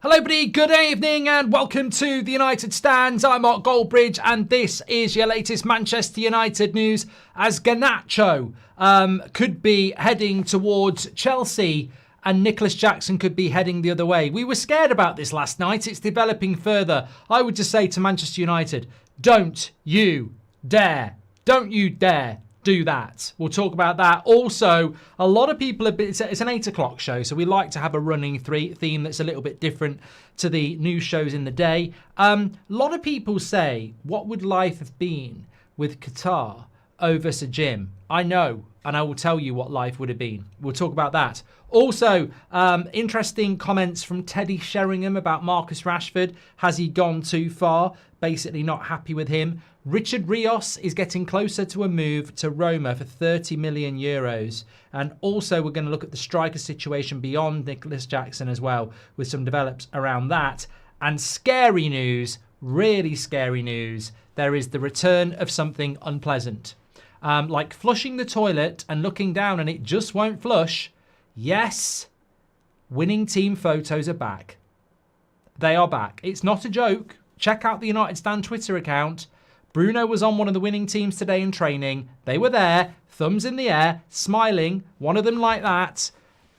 Hello everybody, good evening and welcome to the United Stands. I'm Mark Goldbridge and this is your latest Manchester United news as Garnacho could be heading towards Chelsea and Nicolas Jackson could be heading the other way. We were scared about this last night. It's developing further. I would just say to Manchester United, don't you dare do that. We'll talk about that. Also, a lot of people have been, it's an 8 o'clock show, so we like to have a running theme that's a little bit different to the news shows in the day. A lot of people say, what would life have been with Qatar over Sir Jim? I know, and I will tell you what life would have been. We'll talk about that. Also, interesting comments from Teddy Sheringham about Marcus Rashford. Has he gone too far? Basically not happy with him. Richard Rios is getting closer to a move to Roma for 30 million euros. And also we're going to look at the striker situation beyond Nicolas Jackson as well, with some develops around that. And scary news, really scary news, there is the return of something unpleasant. Like flushing the toilet and looking down and it just won't flush. Yes, winning team photos are back. They are back. It's not a joke. Check out the United Stand Twitter account. Bruno was on one of the winning teams today in training. They were there, thumbs in the air, smiling. One of them like that,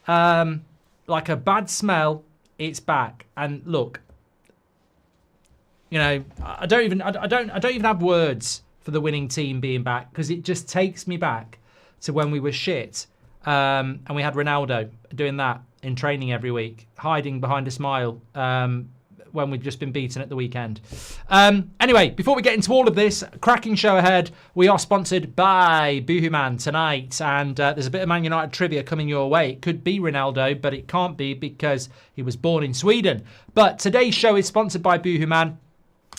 like a bad smell. It's back. And look, you know, I don't even have words for the winning team being back because it just takes me back to when we were shit. And we had Ronaldo doing that in training every week, hiding behind a smile. When we've just been beaten at the weekend. Anyway, before we get into all of this, cracking show ahead. We are sponsored by Boohooman tonight, and there's a bit of Man United trivia coming your way. It could be Ronaldo, but it can't be because he was born in Sweden. But today's show is sponsored by Boohooman.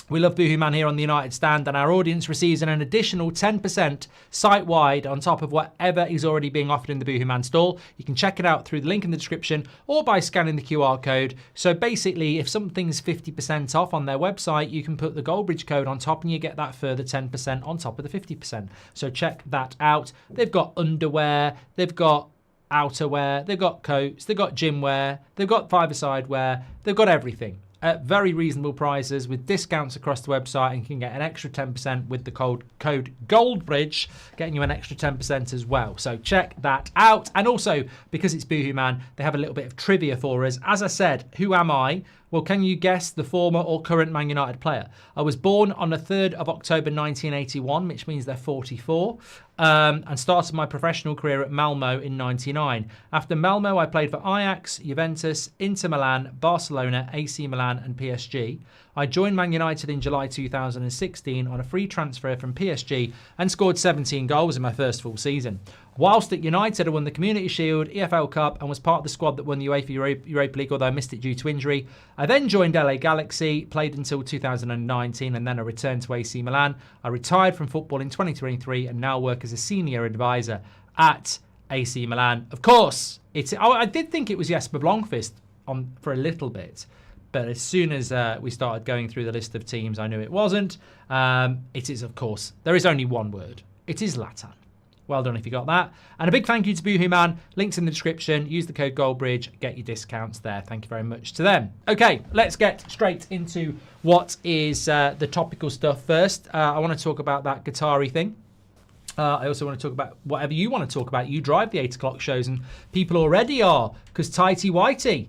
We love Boohooman here on the United Stand, and our audience receives an additional 10% site-wide on top of whatever is already being offered in the Boohooman store. You can check it out through the link in the description or by scanning the QR code. So basically, if something's 50% off on their website, you can put the Goldbridge code on top and you get that further 10% on top of the 50%. So check that out. They've got underwear, they've got outerwear, they've got coats, they've got gym wear, they've got five-a-side wear, they've got everything at very reasonable prices with discounts across the website, and you can get an extra 10% with the code Goldbridge, getting you an extra 10% as well. So check that out. And also, because it's Boohooman, they have a little bit of trivia for us. As I said, who am I? Well, can you guess the former or current Man United player? I was born on the 3rd of October 1981, which means they're 44, and started my professional career at Malmo in 99. After Malmo, I played for Ajax, Juventus, Inter Milan, Barcelona, AC Milan and PSG. I joined Man United in July 2016 on a free transfer from PSG and scored 17 goals in my first full season. Whilst at United, I won the Community Shield, EFL Cup and was part of the squad that won the UEFA Europa League, although I missed it due to injury. I then joined LA Galaxy, played until 2019 and then I returned to AC Milan. I retired from football in 2023 and now work as a senior advisor at AC Milan. Of course, I did think it was Jesper Blomqvist for a little bit. But as soon as we started going through the list of teams, I knew it wasn't. It is, of course, there is only one word. It is Zlatan. Well done if you got that. And a big thank you to Boohooman. Links in the description. Use the code Goldbridge. Get your discounts there. Thank you very much to them. Okay, let's get straight into what is the topical stuff first. I want to talk about that Qatari thing. I also want to talk about whatever you want to talk about. You drive the 8 o'clock shows and people already are, because Tighty Whitey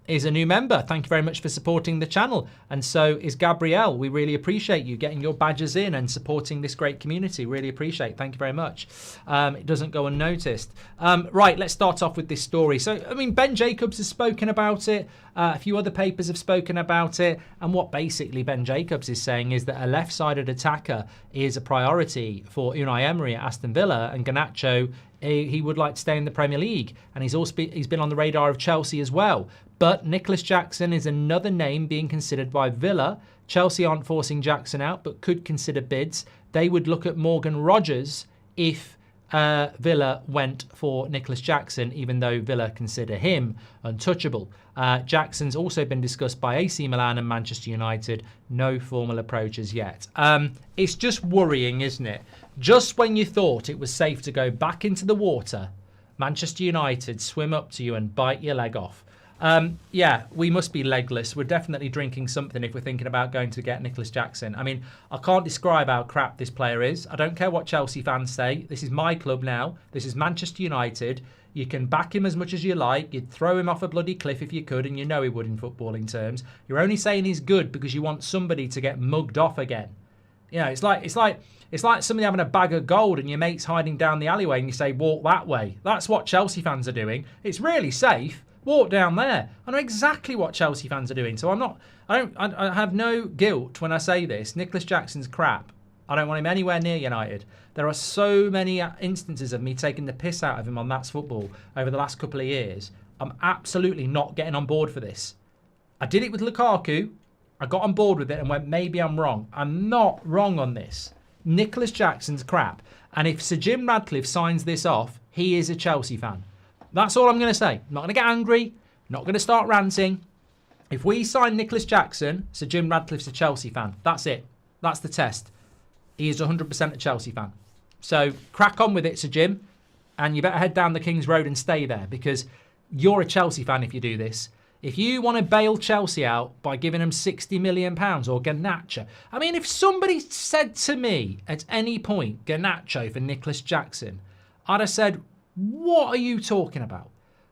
is a new member. Thank you very much for supporting the channel. And so is Gabrielle. We really appreciate you getting your badges in and supporting this great community. Really appreciate it. Thank you very much. It doesn't go unnoticed. Right, let's start off with this story. So, I mean, Ben Jacobs has spoken about it. A few other papers have spoken about it. And what basically Ben Jacobs is saying is that a left-sided attacker is a priority for Unai Emery at Aston Villa, and Garnacho, he would like to stay in the Premier League. And he's been on the radar of Chelsea as well. But Nicolas Jackson is another name being considered by Villa. Chelsea aren't forcing Jackson out, but could consider bids. They would look at Morgan Rogers if Villa went for Nicolas Jackson, even though Villa consider him untouchable. Jackson's also been discussed by AC Milan and Manchester United. No formal approaches yet. It's just worrying, isn't it? Just when you thought it was safe to go back into the water, Manchester United swim up to you and bite your leg off. Yeah, we must be legless. We're definitely drinking something if we're thinking about going to get Nicolas Jackson. I mean, I can't describe how crap this player is. I don't care what Chelsea fans say. This is my club now. This is Manchester United. You can back him as much as you like. You'd throw him off a bloody cliff if you could, and you know he would in footballing terms. You're only saying he's good because you want somebody to get mugged off again. You know, it's like somebody having a bag of gold and your mate's hiding down the alleyway and you say, walk that way. That's what Chelsea fans are doing. It's really safe. Walk down there. I know exactly what Chelsea fans are doing. So I have no guilt when I say this. Nicolas Jackson's crap. I don't want him anywhere near United. There are so many instances of me taking the piss out of him on That's Football over the last couple of years. I'm absolutely not getting on board for this. I did it with Lukaku. I got on board with it and went, maybe I'm wrong. I'm not wrong on this. Nicolas Jackson's crap. And if Sir Jim Ratcliffe signs this off, he is a Chelsea fan. That's all I'm going to say. I'm not going to get angry. Not going to start ranting. If we sign Nicolas Jackson, Sir Jim Ratcliffe's a Chelsea fan. That's it. That's the test. He is 100% a Chelsea fan. So crack on with it, Sir Jim. And you better head down the King's Road and stay there because you're a Chelsea fan if you do this. If you want to bail Chelsea out by giving them £60 million or Garnacho. I mean, if somebody said to me at any point, Garnacho for Nicolas Jackson, I'd have said, what are you talking about?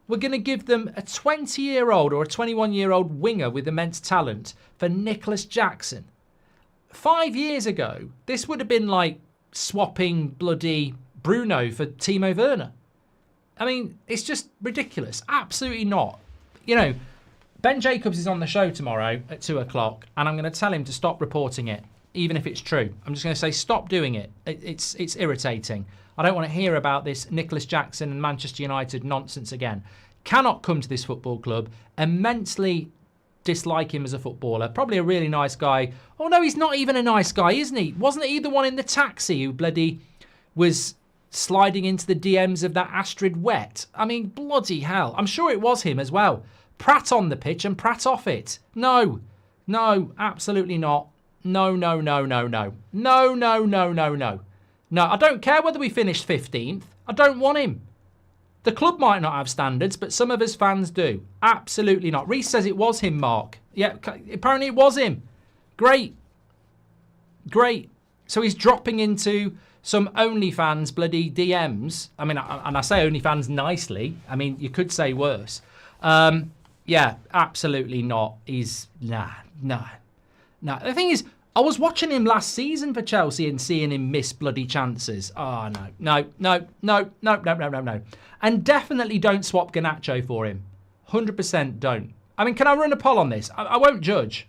We're going to give them a 20-year-old or a 21-year-old winger with immense talent for Nicolas Jackson. 5 years ago, this would have been like swapping bloody Bruno for Timo Werner. I mean, it's just ridiculous. Absolutely not. You know, Ben Jacobs is on the show tomorrow at 2 o'clock, and I'm going to tell him to stop reporting it, even if it's true. I'm just going to say, stop doing it. It's irritating. I don't want to hear about this Nicolas Jackson and Manchester United nonsense again. Cannot come to this football club. Immensely dislike him as a footballer. Probably a really nice guy. Oh, no, he's not even a nice guy, isn't he? Wasn't he the one in the taxi who bloody was sliding into the DMs of that Astrid Wet? I mean, bloody hell. I'm sure it was him as well. Pratt on the pitch and Pratt off it. No, absolutely not. No. No, I don't care whether we finish 15th. I don't want him. The club might not have standards, but some of us fans do. Absolutely not. Reece says it was him, Mark. Yeah, apparently it was him. Great. So he's dropping into some OnlyFans bloody DMs. I mean, and I say OnlyFans nicely. I mean, you could say worse. Yeah, absolutely not. He's, nah. The thing is, I was watching him last season for Chelsea and seeing him miss bloody chances. Oh, no. And definitely don't swap Garnacho for him. 100% don't. I mean, can I run a poll on this? I won't judge.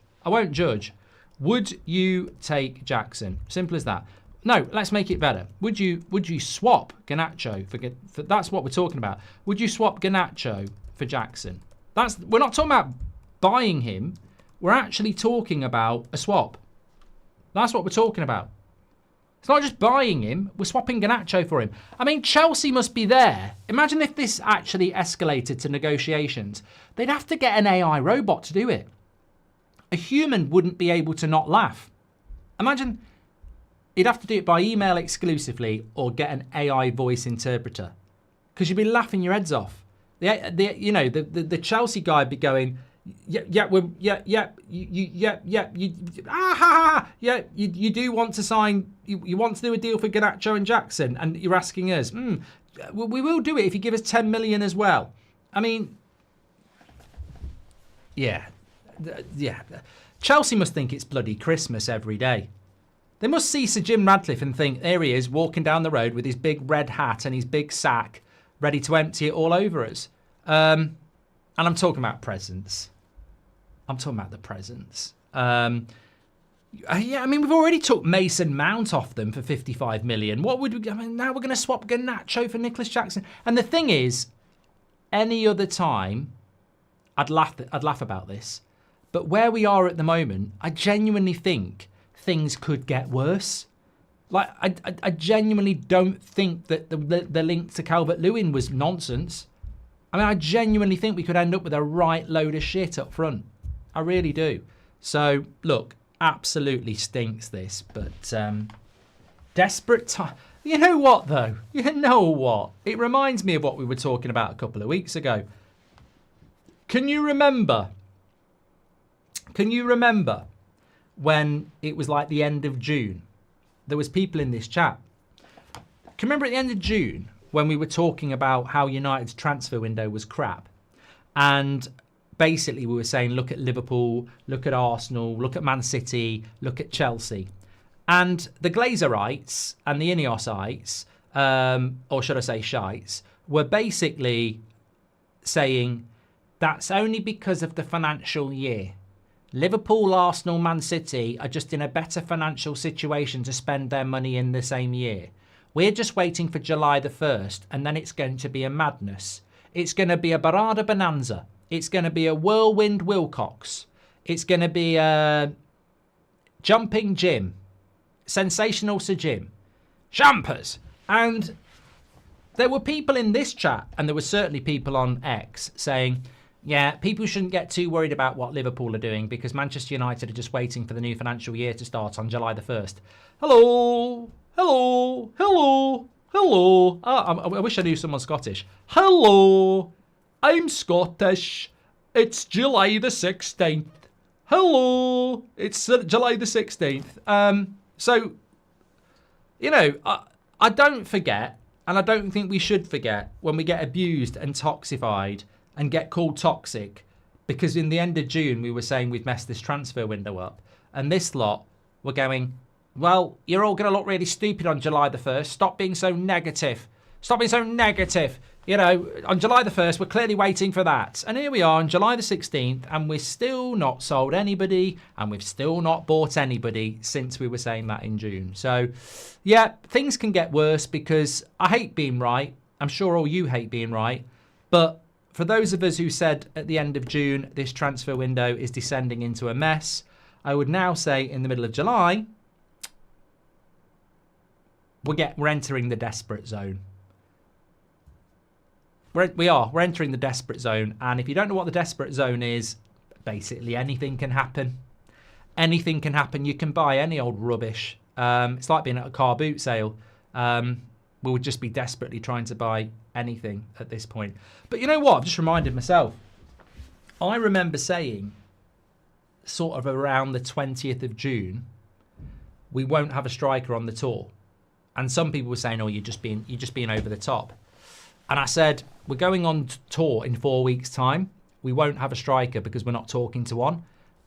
Would you take Jackson? Simple as that. No, let's make it better. Would you swap Garnacho for that's what we're talking about. Would you swap Garnacho for Jackson? We're not talking about buying him. We're actually talking about a swap. That's what we're talking about. It's not just buying him. We're swapping Garnacho for him. I mean, Chelsea must be there. Imagine if this actually escalated to negotiations. They'd have to get an AI robot to do it. A human wouldn't be able to not laugh. Imagine you'd have to do it by email exclusively or get an AI voice interpreter. Because you'd be laughing your heads off. The Chelsea guy would be going, you do want to sign, you want to do a deal for Garnacho and Jackson, and you're asking us, we will do it if you give us 10 million as well. I mean, yeah. Chelsea must think it's bloody Christmas every day. They must see Sir Jim Ratcliffe and think, there he is, walking down the road with his big red hat and his big sack, ready to empty it all over us. And I'm talking about presents. I'm talking about the presents. Yeah, I mean, we've already took Mason Mount off them for 55 million. What would we... I mean, now we're going to swap Garnacho for Nicolas Jackson. And the thing is, any other time, I'd laugh about this. But where we are at the moment, I genuinely think things could get worse. Like, I genuinely don't think that the link to Calvert-Lewin was nonsense. I mean, I genuinely think we could end up with a right load of shit up front. I really do. So, look, absolutely stinks this, but desperate time. You know what, though? You know what? It reminds me of what we were talking about a couple of weeks ago. Can you remember? Can you remember when it was like the end of June? There was people in this chat. Can you remember at the end of June when we were talking about how United's transfer window was crap? And basically we were saying, look at Liverpool, look at Arsenal, look at Man City, look at Chelsea. And the Glazerites and the INEOSites, or should I say shites, were basically saying that's only because of the financial year. Liverpool, Arsenal, Man City are just in a better financial situation to spend their money in the same year. We're just waiting for July the 1st, and then it's going to be a madness. It's going to be a Barada Bonanza. It's going to be a whirlwind Wilcox. It's going to be a jumping Jim. Sensational Sir Jim. Champers. And there were people in this chat, and there were certainly people on X saying, yeah, people shouldn't get too worried about what Liverpool are doing because Manchester United are just waiting for the new financial year to start on July the 1st. Hello. Hello. Hello. Hello. I wish I knew someone Scottish. Hello. I'm Scottish. It's July the 16th. Hello. It's July the 16th. So, you know, I don't forget, and I don't think we should forget, when we get abused and toxified and get called toxic, because in the end of June we were saying we've messed this transfer window up. And this lot were going, well, you're all going to look really stupid on July the 1st. Stop being so negative. Stop being so negative. You know, on July the 1st, we're clearly waiting for that. And here we are on July the 16th, and we're still not sold anybody, and we've still not bought anybody since we were saying that in June. So, yeah, things can get worse because I hate being right. I'm sure all you hate being right. But for those of us who said at the end of June, this transfer window is descending into a mess, I would now say in the middle of July, we're entering the desperate zone. We're entering the desperate zone. And if you don't know what the desperate zone is, basically anything can happen. Anything can happen. You can buy any old rubbish. It's like being at a car boot sale. We would just be desperately trying to buy anything at this point. But you know what? I've just reminded myself. I remember saying, sort of around the 20th of June, we won't have a striker on the tour. And some people were saying, oh, you're just being over the top. And I said, we're going on tour in 4 weeks' time. We won't have a striker because we're not talking to one.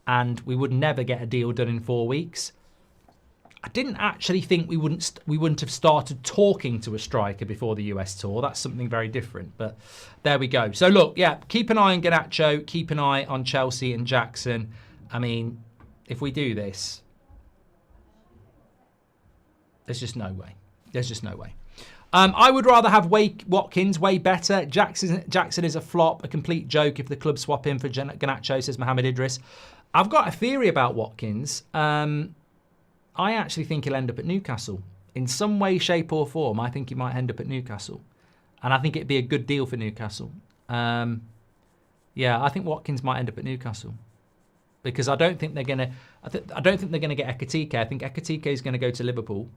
And we would never get a deal done in 4 weeks. I didn't actually think we wouldn't have started talking to a striker before the US tour. That's something very different. But there we go. So look, yeah, keep an eye on Garnacho. Keep an eye on Chelsea and Jackson. I mean, if we do this, there's just no way. There's just no way. I would rather have Watkins, way better. Jackson is a flop, a complete joke if the club swap him for Garnacho, says Mohammed Idris. I've got a theory about Watkins. I actually think he'll end up at Newcastle. In some way, shape or form, I think he might end up at Newcastle. And I think it'd be a good deal for Newcastle. Yeah, I think Watkins might end up at Newcastle. Because I don't think they're going to... I don't think they're going to get Ekitike. I think Ekitike is going to go to Liverpool.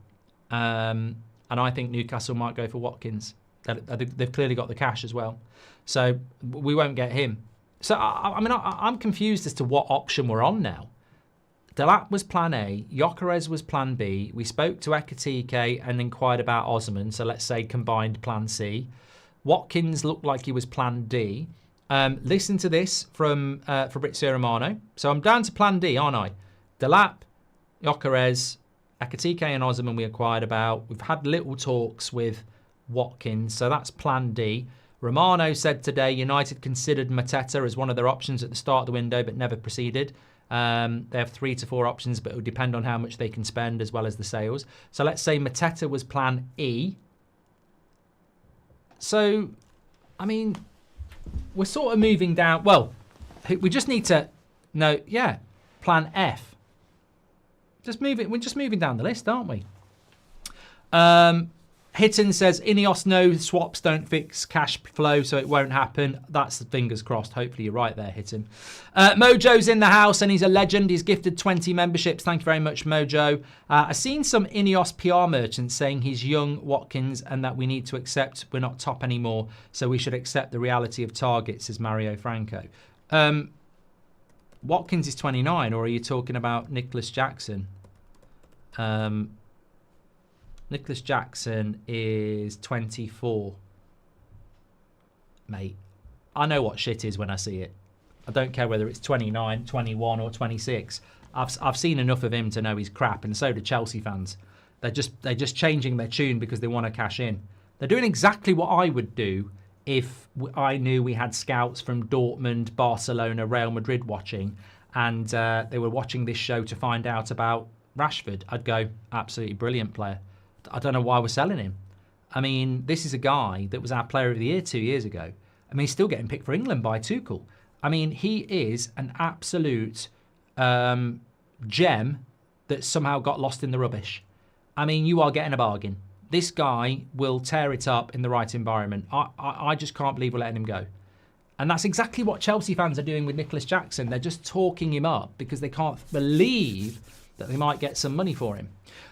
And I think Newcastle might go for Watkins. They've clearly got the cash as well. So we won't get him. So, I'm confused as to what option we're on now. Delap was plan A. Gyökeres was plan B. We spoke to Ekitike and inquired about Osman. So let's say combined plan C. Watkins looked like he was plan D. Listen to this from Fabrizio Romano. So I'm down to plan D, aren't I? Delap, Gyökeres, Ekitike and Osman we acquired about. We've had little talks with Watkins, so that's plan D. Romano said today United considered Mateta as one of their options at the start of the window, but never proceeded. They have 3 to 4 options, but it will depend on how much they can spend as well as the sales. So let's say Mateta was plan E. So, I mean, we're sort of moving down. Well, we just need to know, yeah, plan F. We're just moving down the list, aren't we? Hitton says, INEOS no swaps don't fix cash flow, so it won't happen. That's the fingers crossed. Hopefully you're right there, Hitton. Mojo's in the house and he's a legend. He's gifted 20 memberships. Thank you very much, Mojo. I've seen some INEOS PR merchants saying he's young, Watkins, and that we need to accept we're not top anymore, so we should accept the reality of targets, says Mario Franco. Watkins is 29, or are you talking about Nicolas Jackson? Nicolas Jackson is 24. Mate, I know what shit is when I see it. I don't care whether it's 29, 21 or 26. I've seen enough of him to know he's crap, and so do Chelsea fans. They're just changing their tune because they want to cash in. They're doing exactly what I would do if I knew we had scouts from Dortmund, Barcelona, Real Madrid watching, and they were watching this show to find out about Rashford. I'd go, absolutely brilliant player. I don't know why we're selling him. I mean, this is a guy that was our player of the year 2 years ago. I mean, he's still getting picked for England by Tuchel. I mean, he is an absolute gem that somehow got lost in the rubbish. I mean, you are getting a bargain. This guy will tear it up in the right environment. I just can't believe we're letting him go. And that's exactly what Chelsea fans are doing with Nicolas Jackson. They're just talking him up because they can't believe that they might get some money for him.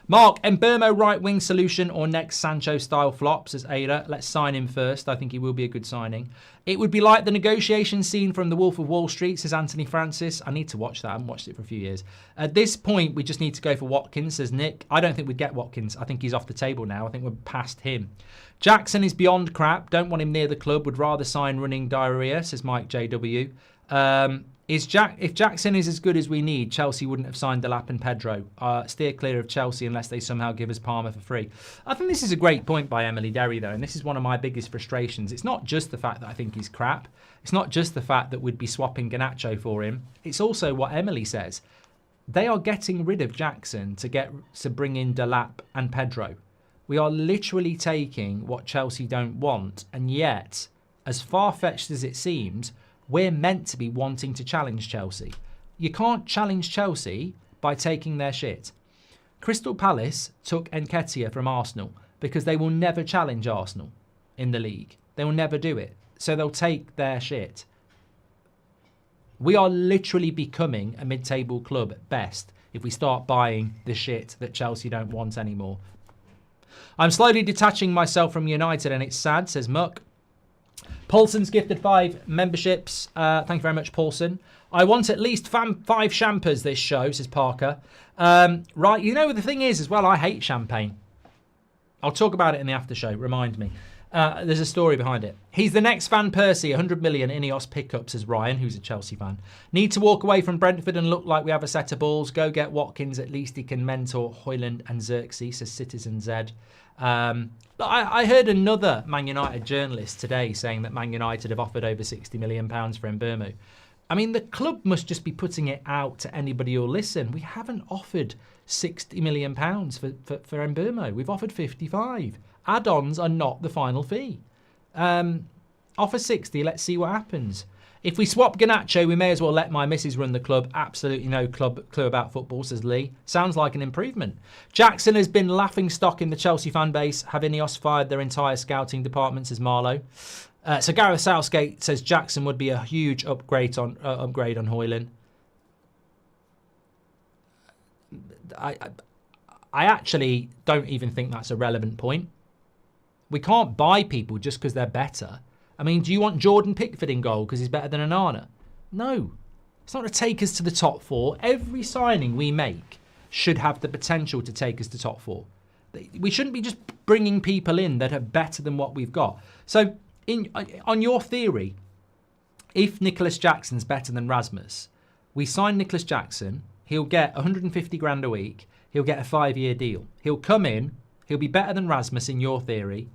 Mark, Mbeumo right-wing solution or next Sancho-style flop, says Ada. Let's sign him first. I think he will be a good signing. It would be like the negotiation scene from The Wolf of Wall Street, says Anthony Francis. I need to watch that. I haven't watched it for a few years. At this point, we just need to go for Watkins, says Nick. I don't think we'd get Watkins. I think he's off the table now. I think we're past him. Jackson is beyond crap. Don't want him near the club. Would rather sign running diarrhea, says Mike JW. If Jackson is as good as we need, Chelsea wouldn't have signed Delap and Pedro. Steer clear of Chelsea unless they somehow give us Palmer for free. I think this is a great point by Emily Derry, though, and this is one of my biggest frustrations. It's not just the fact that I think he's crap. It's not just the fact that we'd be swapping Garnacho for him. It's also what Emily says. They are getting rid of Jackson to bring in Delap and Pedro. We are literally taking what Chelsea don't want, and yet, as far-fetched as it seems, we're meant to be wanting to challenge Chelsea. You can't challenge Chelsea by taking their shit. Crystal Palace took Nketiah from Arsenal because they will never challenge Arsenal in the league. They will never do it. So they'll take their shit. We are literally becoming a mid-table club at best if we start buying the shit that Chelsea don't want anymore. I'm slowly detaching myself from United and it's sad, says Muck. Paulson's gifted 5 memberships. Thank you very much, Paulson. I want at least 5 champers this show, says Parker. Right, you know, the thing is as well, I hate champagne. I'll talk about it in the after show, remind me. There's a story behind it. He's the next Van Persie, 100 million INEOS pickup, says Ryan, who's a Chelsea fan. Need to walk away from Brentford and look like we have a set of balls. Go get Watkins, at least he can mentor Højlund and Xerxes, says Citizen Z. I heard another Man United journalist today saying that Man United have offered over £60 million for Mbeumo. I mean, the club must just be putting it out to anybody who'll listen. We haven't offered £60 million for Mbeumo. We've offered 55. Add-ons are not the final fee. Offer 60, let's see what happens. If we swap Garnacho, we may as well let my missus run the club. Absolutely no clue about football, says Lee. Sounds like an improvement. Jackson has been laughing stock in the Chelsea fan base. Have INEOS fired their entire scouting department, says Marlow. So Gareth Southgate says Jackson would be a huge upgrade on Højlund. I actually don't even think that's a relevant point. We can't buy people just because they're better. I mean, do you want Jordan Pickford in goal because he's better than Onana? No. It's not to take us to the top 4. Every signing we make should have the potential to take us to top 4. We shouldn't be just bringing people in that are better than what we've got. So, on your theory, if Nicolas Jackson's better than Rasmus, we sign Nicolas Jackson, he'll get 150 grand a week, he'll get a 5-year deal. He'll come in, he'll be better than Rasmus in your theory,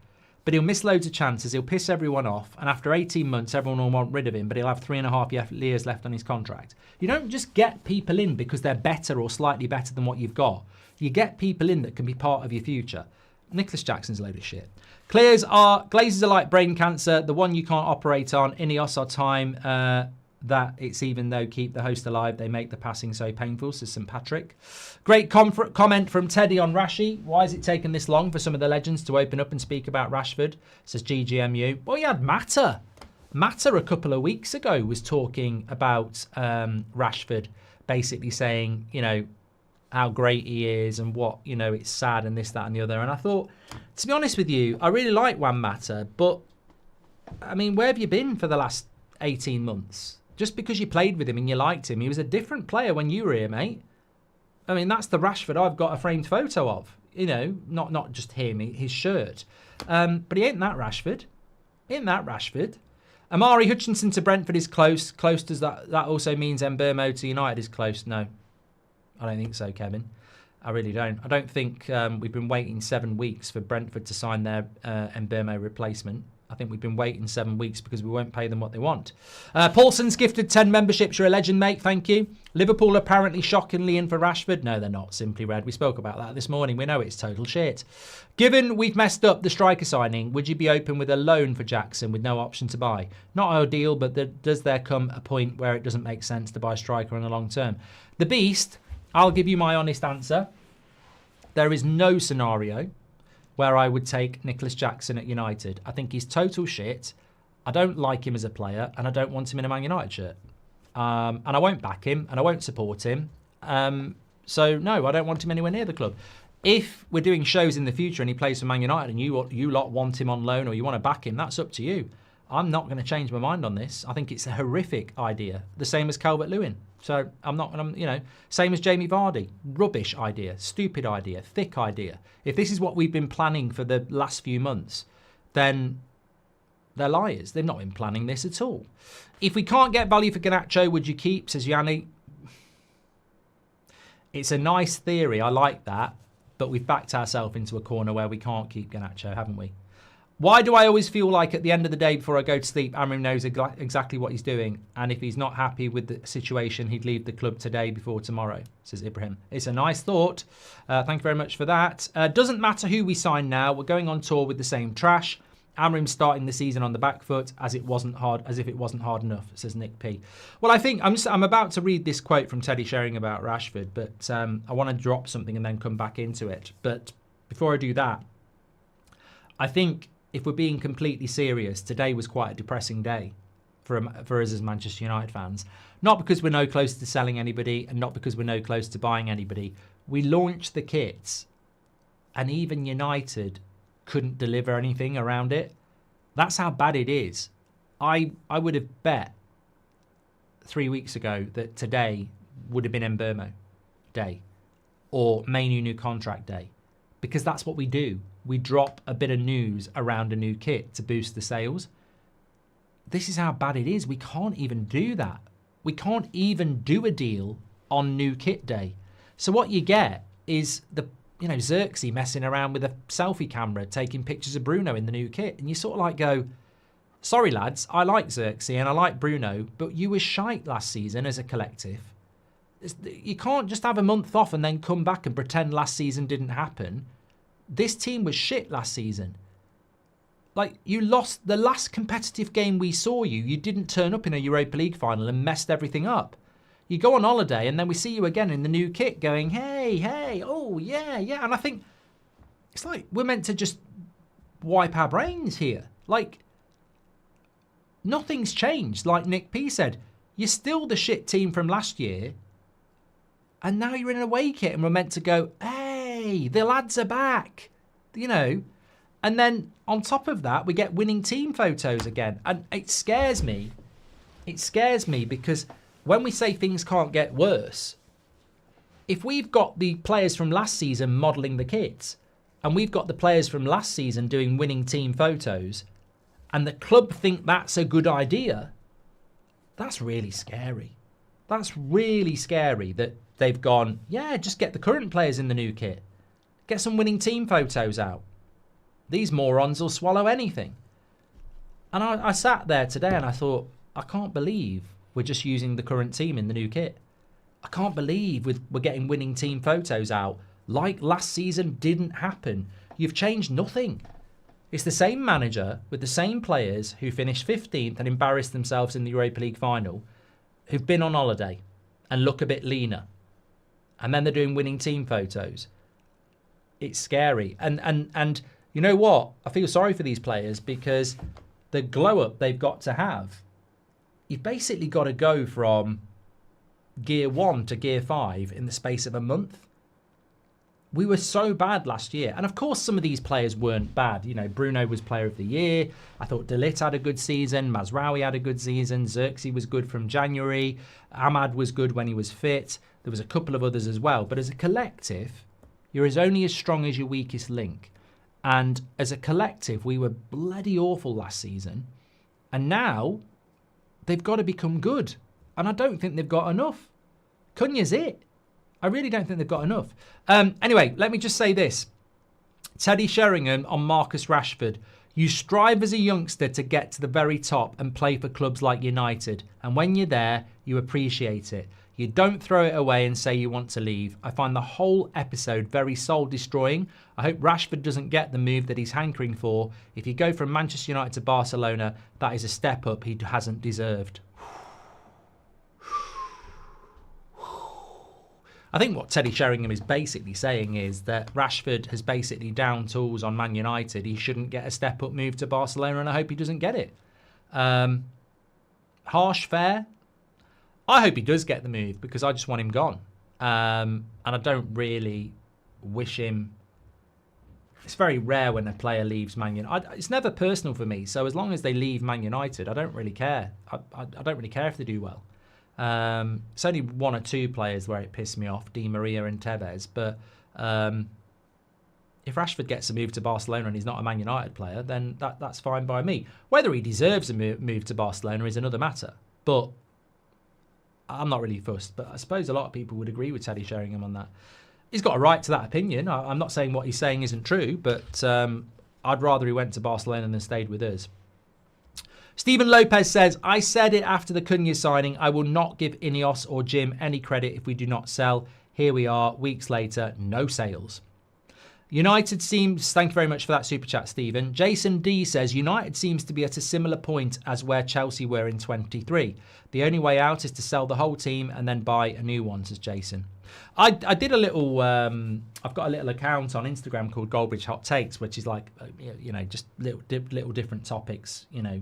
but he'll miss loads of chances, he'll piss everyone off, and after 18 months, everyone will want rid of him, but he'll have 3.5 years left on his contract. You don't just get people in because they're better or slightly better than what you've got. You get people in that can be part of your future. Nicolas Jackson's a load of shit. Glazers are like brain cancer, the one you can't operate on. INEOS are time that it's even though keep the host alive, they make the passing so painful, says St. Patrick. Great comment from Teddy on Rashi. Why has it taken this long for some of the legends to open up and speak about Rashford, says GGMU. Well, you had Mata. Mata a couple of weeks ago was talking about Rashford, basically saying, you know, how great he is and what, you know, it's sad and this, that and the other. And I thought, to be honest with you, I really like Juan Mata, but, I mean, where have you been for the last 18 months? Just because you played with him and you liked him, he was a different player when you were here, mate. I mean, that's the Rashford I've got a framed photo of. You know, not just him, his shirt. But he ain't that Rashford. He ain't that Rashford. Amari Hutchinson to Brentford is close. Close, does that also means Mbeumo to United is close? No, I don't think so, Kevin. I really don't. I don't think we've been waiting 7 weeks for Brentford to sign their Mbeumo replacement. I think we've been waiting 7 weeks because we won't pay them what they want. Paulson's gifted 10 memberships. You're a legend, mate. Thank you. Liverpool apparently shockingly in for Rashford. No, they're not. Simply Red. We spoke about that this morning. We know it's total shit. Given we've messed up the striker signing, would you be open with a loan for Jackson with no option to buy? Not ideal, but does there come a point where it doesn't make sense to buy a striker on the long term? The Beast, I'll give you my honest answer. There is no scenario where I would take Nicolas Jackson at United. I think he's total shit. I don't like him as a player, and I don't want him in a Man United shirt. And I won't back him, and I won't support him. So, no, I don't want him anywhere near the club. If we're doing shows in the future and he plays for Man United and you lot want him on loan or you want to back him, that's up to you. I'm not going to change my mind on this. I think it's a horrific idea. The same as Calvert-Lewin. So I'm not going to, same as Jamie Vardy. Rubbish idea, stupid idea, thick idea. If this is what we've been planning for the last few months, then they're liars. They've not been planning this at all. If we can't get value for Garnacho, would you keep, says Yanni? It's a nice theory. I like that. But we've backed ourselves into a corner where we can't keep Garnacho, haven't we? Why do I always feel like at the end of the day before I go to sleep, Amrim knows exactly what he's doing, and if he's not happy with the situation, he'd leave the club today before tomorrow, says Ibrahim. It's a nice thought. Thank you very much for that. Doesn't matter who we sign now. We're going on tour with the same trash. Amrim starting the season on the back foot as if it wasn't hard enough, says Nick P. Well, I think I'm about to read this quote from Teddy Sheringham about Rashford, but I want to drop something and then come back into it. But before I do that, I think if we're being completely serious, today was quite a depressing day for us as Manchester United fans. Not because we're no closer to selling anybody and not because we're no closer to buying anybody. We launched the kits and even United couldn't deliver anything around it. That's how bad it is. I would have bet 3 weeks ago that today would have been Mbeumo day or Mainu new contract day, because that's what we do. We drop a bit of news around a new kit to boost the sales. This is how bad it is. We can't even do that. We can't even do a deal on new kit day. So what you get is Xerxes messing around with a selfie camera, taking pictures of Bruno in the new kit. And you sort of like go, sorry lads, I like Xerxes and I like Bruno, but you were shite last season as a collective. You can't just have a month off and then come back and pretend last season didn't happen. This team was shit last season. Like, you lost the last competitive game we saw you. You didn't turn up in a Europa League final and messed everything up. You go on holiday and then we see you again in the new kit going, hey, oh, yeah. And I think it's like we're meant to just wipe our brains here. Like, nothing's changed. Like Nick P said, you're still the shit team from last year. And now you're in an away kit and we're meant to go, hey, the lads are back, And then on top of that, we get winning team photos again. And it scares me. It scares me because when we say things can't get worse, if we've got the players from last season modelling the kits and we've got the players from last season doing winning team photos and the club think that's a good idea, that's really scary. That's really scary that they've gone, yeah, just get the current players in the new kit. Get some winning team photos out. These morons will swallow anything. And I sat there today and I thought, I can't believe we're just using the current team in the new kit. I can't believe we're getting winning team photos out like last season didn't happen. You've changed nothing. It's the same manager with the same players who finished 15th and embarrassed themselves in the Europa League final, who've been on holiday and look a bit leaner. And then they're doing winning team photos. It's scary. And you know what? I feel sorry for these players because the glow up they've got to have, you've basically got to go from gear 1 to gear 5 in the space of a month. we were so bad last year. And of course, some of these players weren't bad. You know, Bruno was player of the year. I thought De Ligt had a good season. Mazraoui had a good season. Xerxes was good from January. Ahmad was good when he was fit. There was a couple of others as well. But as a collective, you're only as strong as your weakest link. And as a collective, we were bloody awful last season. And now they've got to become good. And I don't think they've got enough. Cunha's it. I really don't think they've got enough. Anyway, let me just say this. Teddy Sheringham on Marcus Rashford. You strive as a youngster to get to the very top and play for clubs like United. And when you're there, you appreciate it. You don't throw it away and say you want to leave. I find the whole episode very soul-destroying. I hope Rashford doesn't get the move that he's hankering for. If you go from Manchester United to Barcelona, that is a step up he hasn't deserved. I think what Teddy Sheringham is basically saying is that Rashford has basically down tools on Man United. He shouldn't get a step-up move to Barcelona, and I hope he doesn't get it. Harsh, fair? I hope he does get the move because I just want him gone. And I don't really wish him... It's very rare when a player leaves Man United. It's never personal for me, so as long as they leave Man United, I don't really care. I don't really care if they do well. It's only one or two players where it pissed me off, Di Maria and Tevez, but if Rashford gets a move to Barcelona and he's not a Man United player, then that's fine by me. Whether he deserves a move to Barcelona is another matter, but I'm not really fussed. But I suppose a lot of people would agree with Teddy Sheringham on that. He's got a right to that opinion. I'm not saying what he's saying isn't true, but I'd rather he went to Barcelona than stayed with us. Stephen Lopez says, I said it after the Cunha signing. I will not give INEOS or Jim any credit if we do not sell. Here we are, weeks later, no sales. United seems, thank you very much for that super chat, Stephen. Jason D says, United seems to be at a similar point as where Chelsea were in 23. The only way out is to sell the whole team and then buy a new one, says Jason. I did a little, I've got a little account on Instagram called Goldbridge Hot Takes, which is like, you know, just little different topics, you know.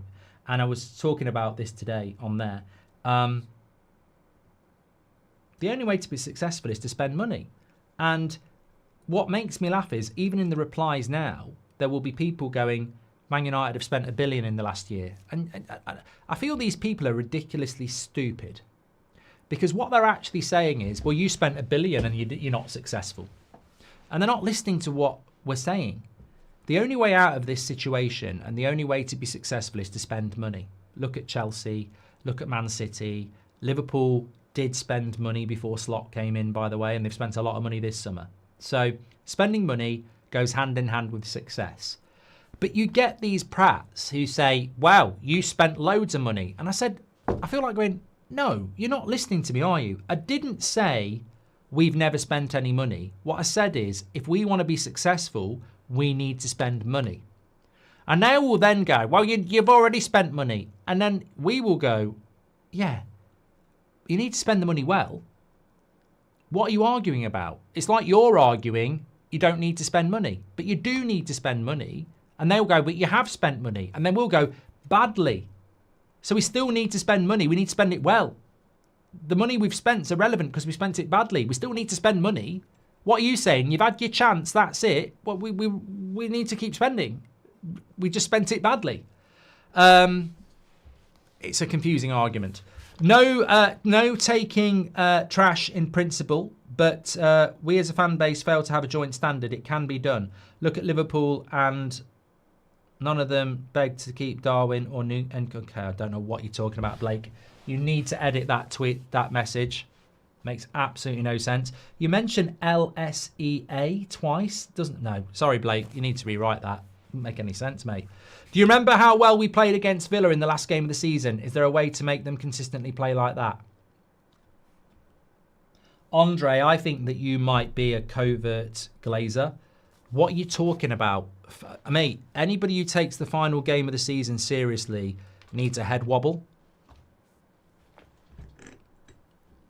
And I was talking about this today on there. The only way to be successful is to spend money. And what makes me laugh is, even in the replies now, there will be people going, Man United have spent $1 billion in the last year. And I feel these people are ridiculously stupid. Because what they're actually saying is, well, you spent $1 billion and you're not successful. And they're not listening to what we're saying. The only way out of this situation and the only way to be successful is to spend money. Look at Chelsea, look at Man City. Liverpool did spend money before Slot came in, by the way, and they've spent a lot of money this summer. So spending money goes hand in hand with success. But you get these prats who say, wow, you spent loads of money. And I said, I feel like going, no, you're not listening to me, are you? I didn't say we've never spent any money. What I said is, if we want to be successful, we need to spend money. And they will then go, well, you've already spent money. And then we will go, yeah, you need to spend the money well. What are you arguing about? It's like you're arguing you don't need to spend money. But you do need to spend money. And they'll go, but you have spent money. And then we'll go, badly. So we still need to spend money. We need to spend it well. The money we've spent is irrelevant because we spent it badly. We still need to spend money. What are you saying? You've had your chance, that's it. Well, we need to keep spending. We just spent it badly. It's a confusing argument. No taking trash in principle, but we as a fan base fail to have a joint standard. It can be done. Look at Liverpool and none of them begged to keep Darwin or New. And okay, I don't know what you're talking about, Blake. You need to edit that tweet, that message. Makes absolutely no sense. You mentioned LSEA twice. No, sorry, Blake. You need to rewrite that. Doesn't make any sense, mate. Do you remember how well we played against Villa in the last game of the season? Is there a way to make them consistently play like that? Andre, I think that you might be a covert glazer. What are you talking about? Mate, anybody who takes the final game of the season seriously needs a head wobble.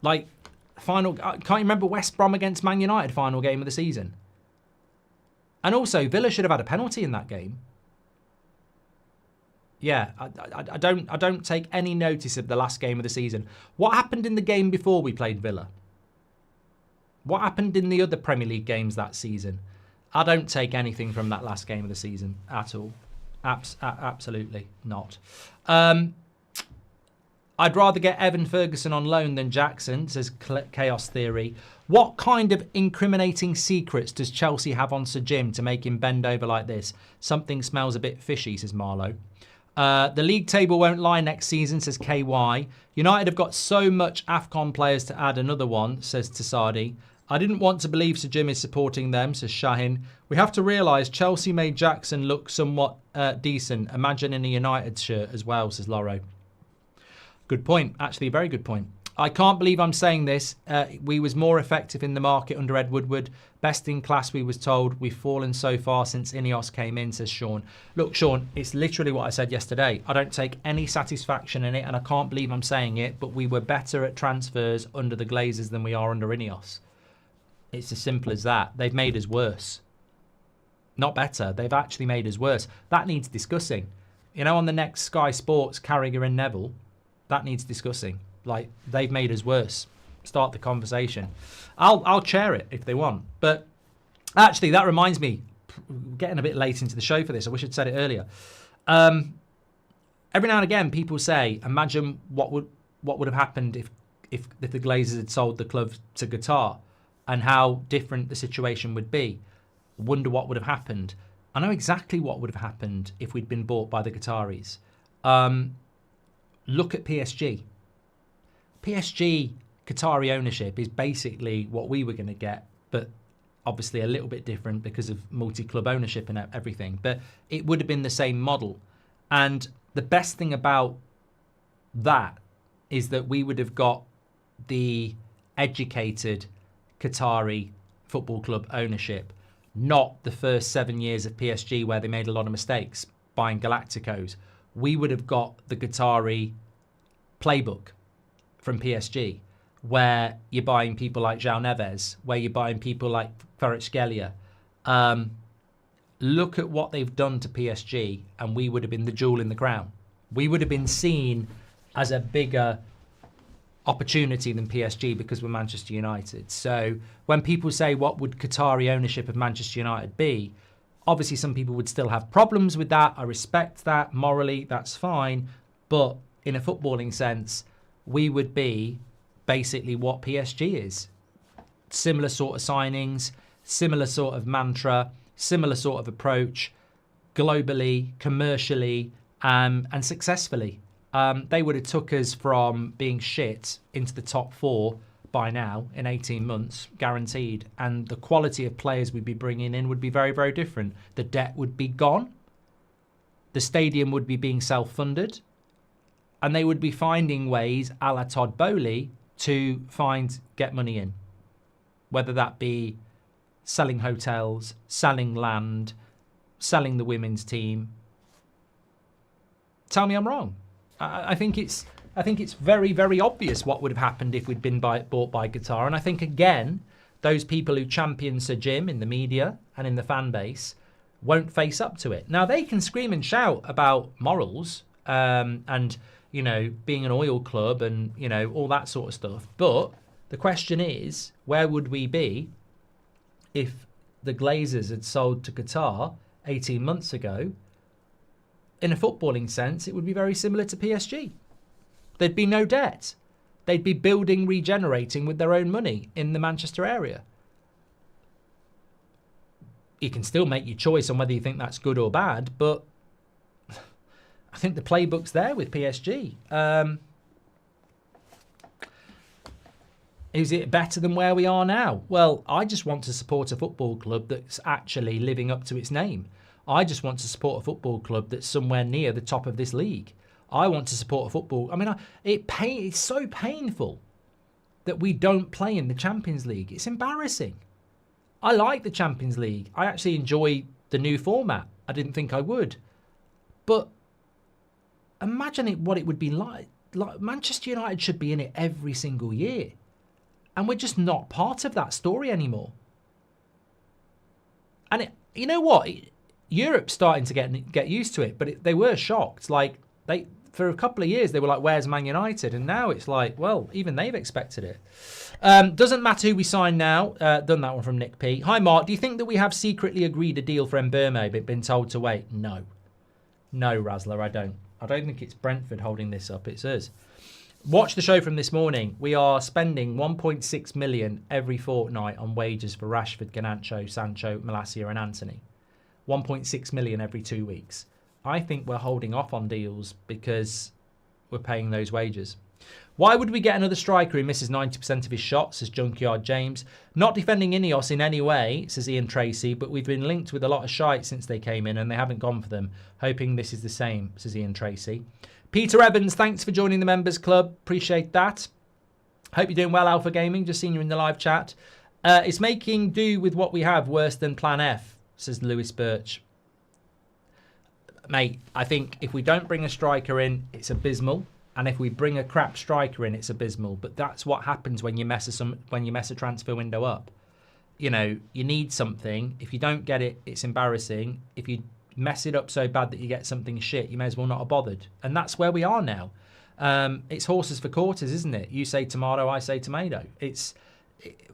Like, can't you remember West Brom against Man United final game of the season? And also, Villa should have had a penalty in that game. Yeah, I don't take any notice of the last game of the season. What happened in the game before we played Villa? What happened in the other Premier League games that season? I don't take anything from that last game of the season at all. Absolutely not. I'd rather get Evan Ferguson on loan than Jackson, says Chaos Theory. What kind of incriminating secrets does Chelsea have on Sir Jim to make him bend over like this? Something smells a bit fishy, says Marlowe. The league table won't lie next season, says KY. United have got so much AFCON players to add another one, says Tasadi. I didn't want to believe Sir Jim is supporting them, says Shahin. We have to realise Chelsea made Jackson look somewhat decent. Imagine in a United shirt as well, says Loro. Good point. Actually, a very good point. I can't believe I'm saying this. We was more effective in the market under Ed Woodward. Best in class, we was told. We've fallen so far since INEOS came in, says Sean. Look, Sean, it's literally what I said yesterday. I don't take any satisfaction in it, and I can't believe I'm saying it, but we were better at transfers under the Glazers than we are under INEOS. It's as simple as that. They've made us worse. Not better. They've actually made us worse. That needs discussing. You know, on the next Sky Sports, Carragher and Neville, that needs discussing. Like, they've made us worse. Start the conversation. I'll chair it if they want. But actually, that reminds me, getting a bit late into the show for this. I wish I'd said it earlier. Every now and again, people say, imagine what would have happened if the Glazers had sold the club to Qatar, and how different the situation would be. Wonder what would have happened. I know exactly what would have happened if we'd been bought by the Qataris. Look at PSG. PSG Qatari ownership is basically what we were going to get, but obviously a little bit different because of multi-club ownership and everything. But it would have been the same model. And the best thing about that is that we would have got the educated Qatari football club ownership, not the first 7 years of PSG where they made a lot of mistakes buying Galacticos. We would have got the Qatari playbook from PSG, where you're buying people like João Neves, where you're buying people like Kvaratskhelia. Look at what they've done to PSG, and we would have been the jewel in the crown. We would have been seen as a bigger opportunity than PSG because we're Manchester United. So when people say, what would Qatari ownership of Manchester United be? Obviously, some people would still have problems with that. I respect that. Morally, that's fine. But in a footballing sense, we would be basically what PSG is. Similar sort of signings, similar sort of mantra, similar sort of approach, globally, commercially, and successfully. They would have took us from being shit into the top four by now in 18 months, guaranteed. And the quality of players we'd be bringing in would be very, very different. The debt would be gone. The stadium would be being self-funded. And they would be finding ways, a la Todd Boehly, to get money in. Whether that be selling hotels, selling land, selling the women's team. Tell me I'm wrong. I think it's very, very obvious what would have happened if we'd been bought by Qatar. And I think, again, those people who champion Sir Jim in the media and in the fan base won't face up to it. Now, they can scream and shout about morals and, you know, being an oil club and, you know, all that sort of stuff. But the question is, where would we be if the Glazers had sold to Qatar 18 months ago? In a footballing sense, it would be very similar to PSG. There'd be no debt. They'd be building, regenerating with their own money in the Manchester area. You can still make your choice on whether you think that's good or bad, but I think the playbook's there with PSG. Is it better than where we are now? Well, I just want to support a football club that's actually living up to its name. I just want to support a football club that's somewhere near the top of this league. I want to support a football. I mean, it's so painful that we don't play in the Champions League. It's embarrassing. I like the Champions League. I actually enjoy the new format. I didn't think I would. But imagine what it would be like. Manchester United should be in it every single year. And we're just not part of that story anymore. And you know what? Europe's starting to get used to it, but they were shocked. Like for a couple of years, they were like, where's Man United? And now it's like, well, even they've expected it. Doesn't matter who we sign now. Done that one from Nick P. Hi, Mark. Do you think that we have secretly agreed a deal for Mbeumo but been told to wait? No. No, Razzler, I don't. I don't think it's Brentford holding this up. It's us. Watch the show from this morning. We are spending 1.6 million every fortnight on wages for Rashford, Garnacho, Sancho, Malacia and Anthony. 1.6 million every 2 weeks. I think we're holding off on deals because we're paying those wages. Why would we get another striker who misses 90% of his shots, says Junkyard James? Not defending INEOS in any way, says Ian Tracy, but we've been linked with a lot of shite since they came in and they haven't gone for them. Hoping this is the same, says Ian Tracy. Peter Evans, thanks for joining the members club. Appreciate that. Hope you're doing well, Alpha Gaming. Just seen you in the live chat. It's making do with what we have worse than Plan F, says Lewis Birch. Mate, I think if we don't bring a striker in, it's abysmal. And if we bring a crap striker in, it's abysmal. But that's what happens when you mess a transfer window up. You know, you need something. If you don't get it, it's embarrassing. If you mess it up so bad that you get something shit, you may as well not have bothered. And that's where we are now. It's horses for quarters, isn't it? You say tomato, I say tomato. It's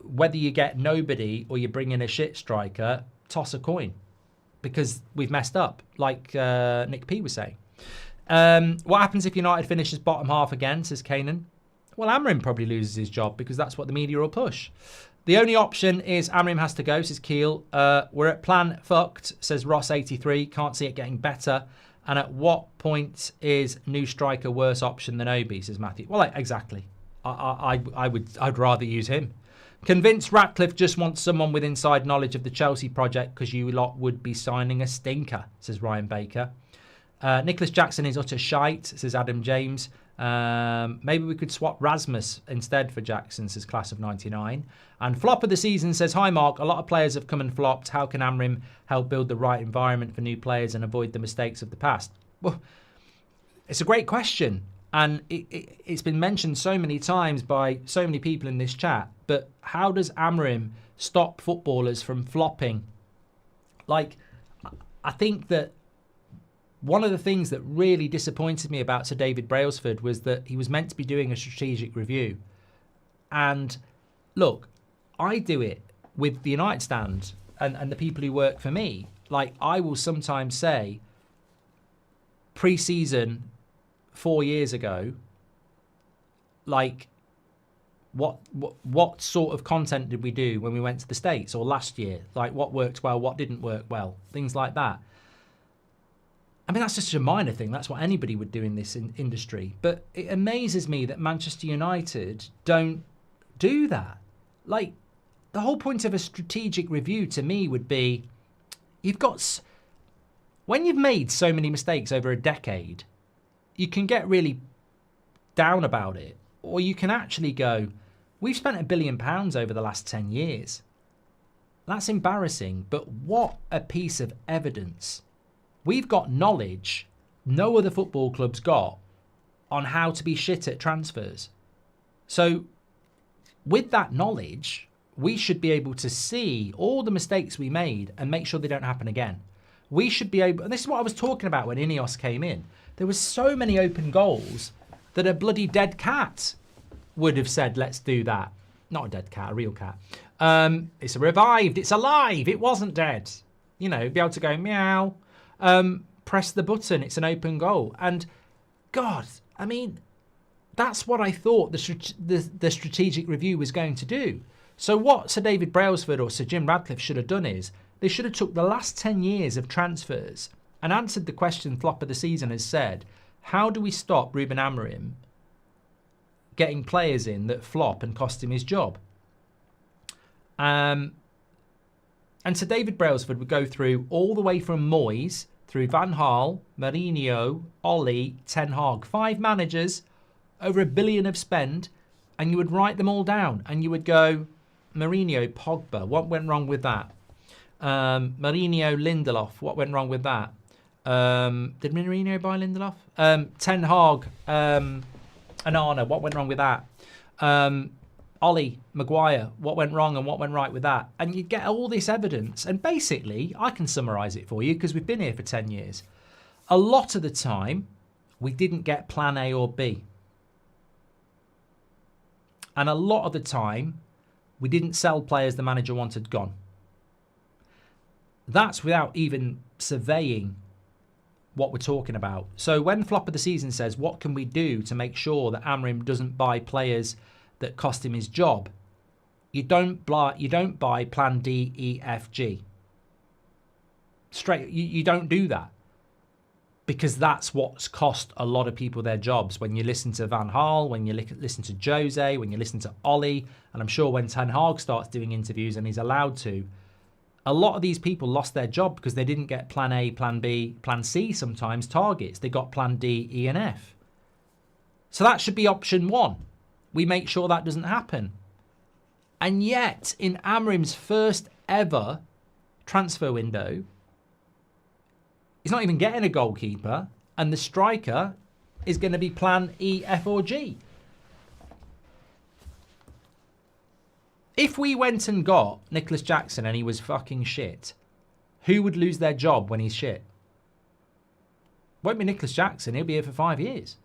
whether you get nobody or you bring in a shit striker, toss a coin. Because we've messed up, like Nick P was saying. What happens if United finishes bottom half again, says Kanan? Well, Amrim probably loses his job because that's what the media will push. The only option is Amrim has to go, says Keel. We're at plan fucked, says Ross83. Can't see it getting better. And at what point is new striker worse option than Obi, says Matthew. Well, exactly. I'd rather use him. Convinced Ratcliffe just wants someone with inside knowledge of the Chelsea project because you lot would be signing a stinker, says Ryan Baker. Nicolas Jackson is utter shite, says Adam James. Maybe we could swap Rasmus instead for Jackson, says Class of 99. And Flop of the Season says, hi Mark, a lot of players have come and flopped. How can Amrim help build the right environment for new players and avoid the mistakes of the past? Well, it's a great question. And it's been mentioned so many times by so many people in this chat. But how does Amrim stop footballers from flopping? Like, I think that one of the things that really disappointed me about Sir David Brailsford was that he was meant to be doing a strategic review. And look, I do it with the United stand and the people who work for me. Like, I will sometimes say, pre-season 4 years ago, like, what sort of content did we do when we went to the States or last year? Like, what worked well, what didn't work well, things like that. I mean, that's just a minor thing. That's what anybody would do in this industry. But it amazes me that Manchester United don't do that. Like, the whole point of a strategic review to me would be, when you've made so many mistakes over a decade, you can get really down about it. Or you can actually go, we've spent £1 billion over the last 10 years. That's embarrassing. But what a piece of evidence. We've got knowledge no other football club's got on how to be shit at transfers. So with that knowledge, we should be able to see all the mistakes we made and make sure they don't happen again. We should be able, and this is what I was talking about when INEOS came in. There were so many open goals that a bloody dead cat would have said, let's do that. Not a dead cat, a real cat. It's revived, it's alive, it wasn't dead. You know, be able to go meow. Press the button, it's an open goal. And God, I mean, that's what I thought the strategic review was going to do. So what Sir David Brailsford or Sir Jim Radcliffe should have done is they should have took the last 10 years of transfers and answered the question Flop of the Season has said, how do we stop Ruben Amorim getting players in that flop and cost him his job? And Sir David Brailsford would go through all the way from Moyes, through Van Gaal, Mourinho, Ollie, Ten Hag. 5 managers, over £1 billion of spend, and you would write them all down. And you would go, Mourinho, Pogba, what went wrong with that? Mourinho, Lindelof, what went wrong with that? Did Mourinho buy Lindelof? Ten Hag, Anana, what went wrong with that? Ollie, Maguire, what went wrong and what went right with that? And you get all this evidence. And basically, I can summarise it for you because we've been here for 10 years. A lot of the time, we didn't get plan A or B. And a lot of the time, we didn't sell players the manager wanted gone. That's without even surveying what we're talking about. So when Flop of the Season says, what can we do to make sure that Amorim doesn't buy players that cost him his job? You don't buy plan D, E, F, G. Straight, you don't do that. Because that's what's cost a lot of people their jobs. When you listen to Van Gaal, when you listen to Jose, when you listen to Ollie, and I'm sure when Ten Hag starts doing interviews and he's allowed to, a lot of these people lost their job because they didn't get plan A, plan B, plan C sometimes targets. They got plan D, E and F. So that should be option one. We make sure that doesn't happen. And yet, in Amorim's first ever transfer window, he's not even getting a goalkeeper, and the striker is going to be plan E, F or G. If we went and got Nicolas Jackson and he was fucking shit, who would lose their job when he's shit? Won't be Nicolas Jackson. He'll be here for 5 years.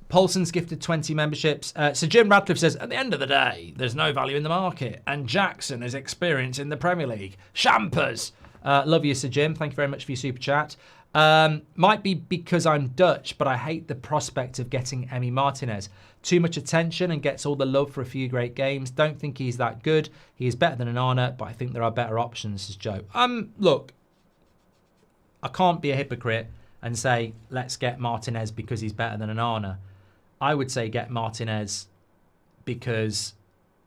Paulson's gifted 20 memberships. Sir Jim Radcliffe says, at the end of the day, there's no value in the market, and Jackson has experience in the Premier League. Shampers. Love you, Sir Jim. Thank you very much for your super chat. Might be because I'm Dutch, but I hate the prospect of getting Emi Martinez. Too much attention and gets all the love for a few great games. Don't think he's that good. He is better than Onana, but I think there are better options, says Joe. Look, I can't be a hypocrite and say, let's get Martinez because he's better than Onana. I would say get Martinez because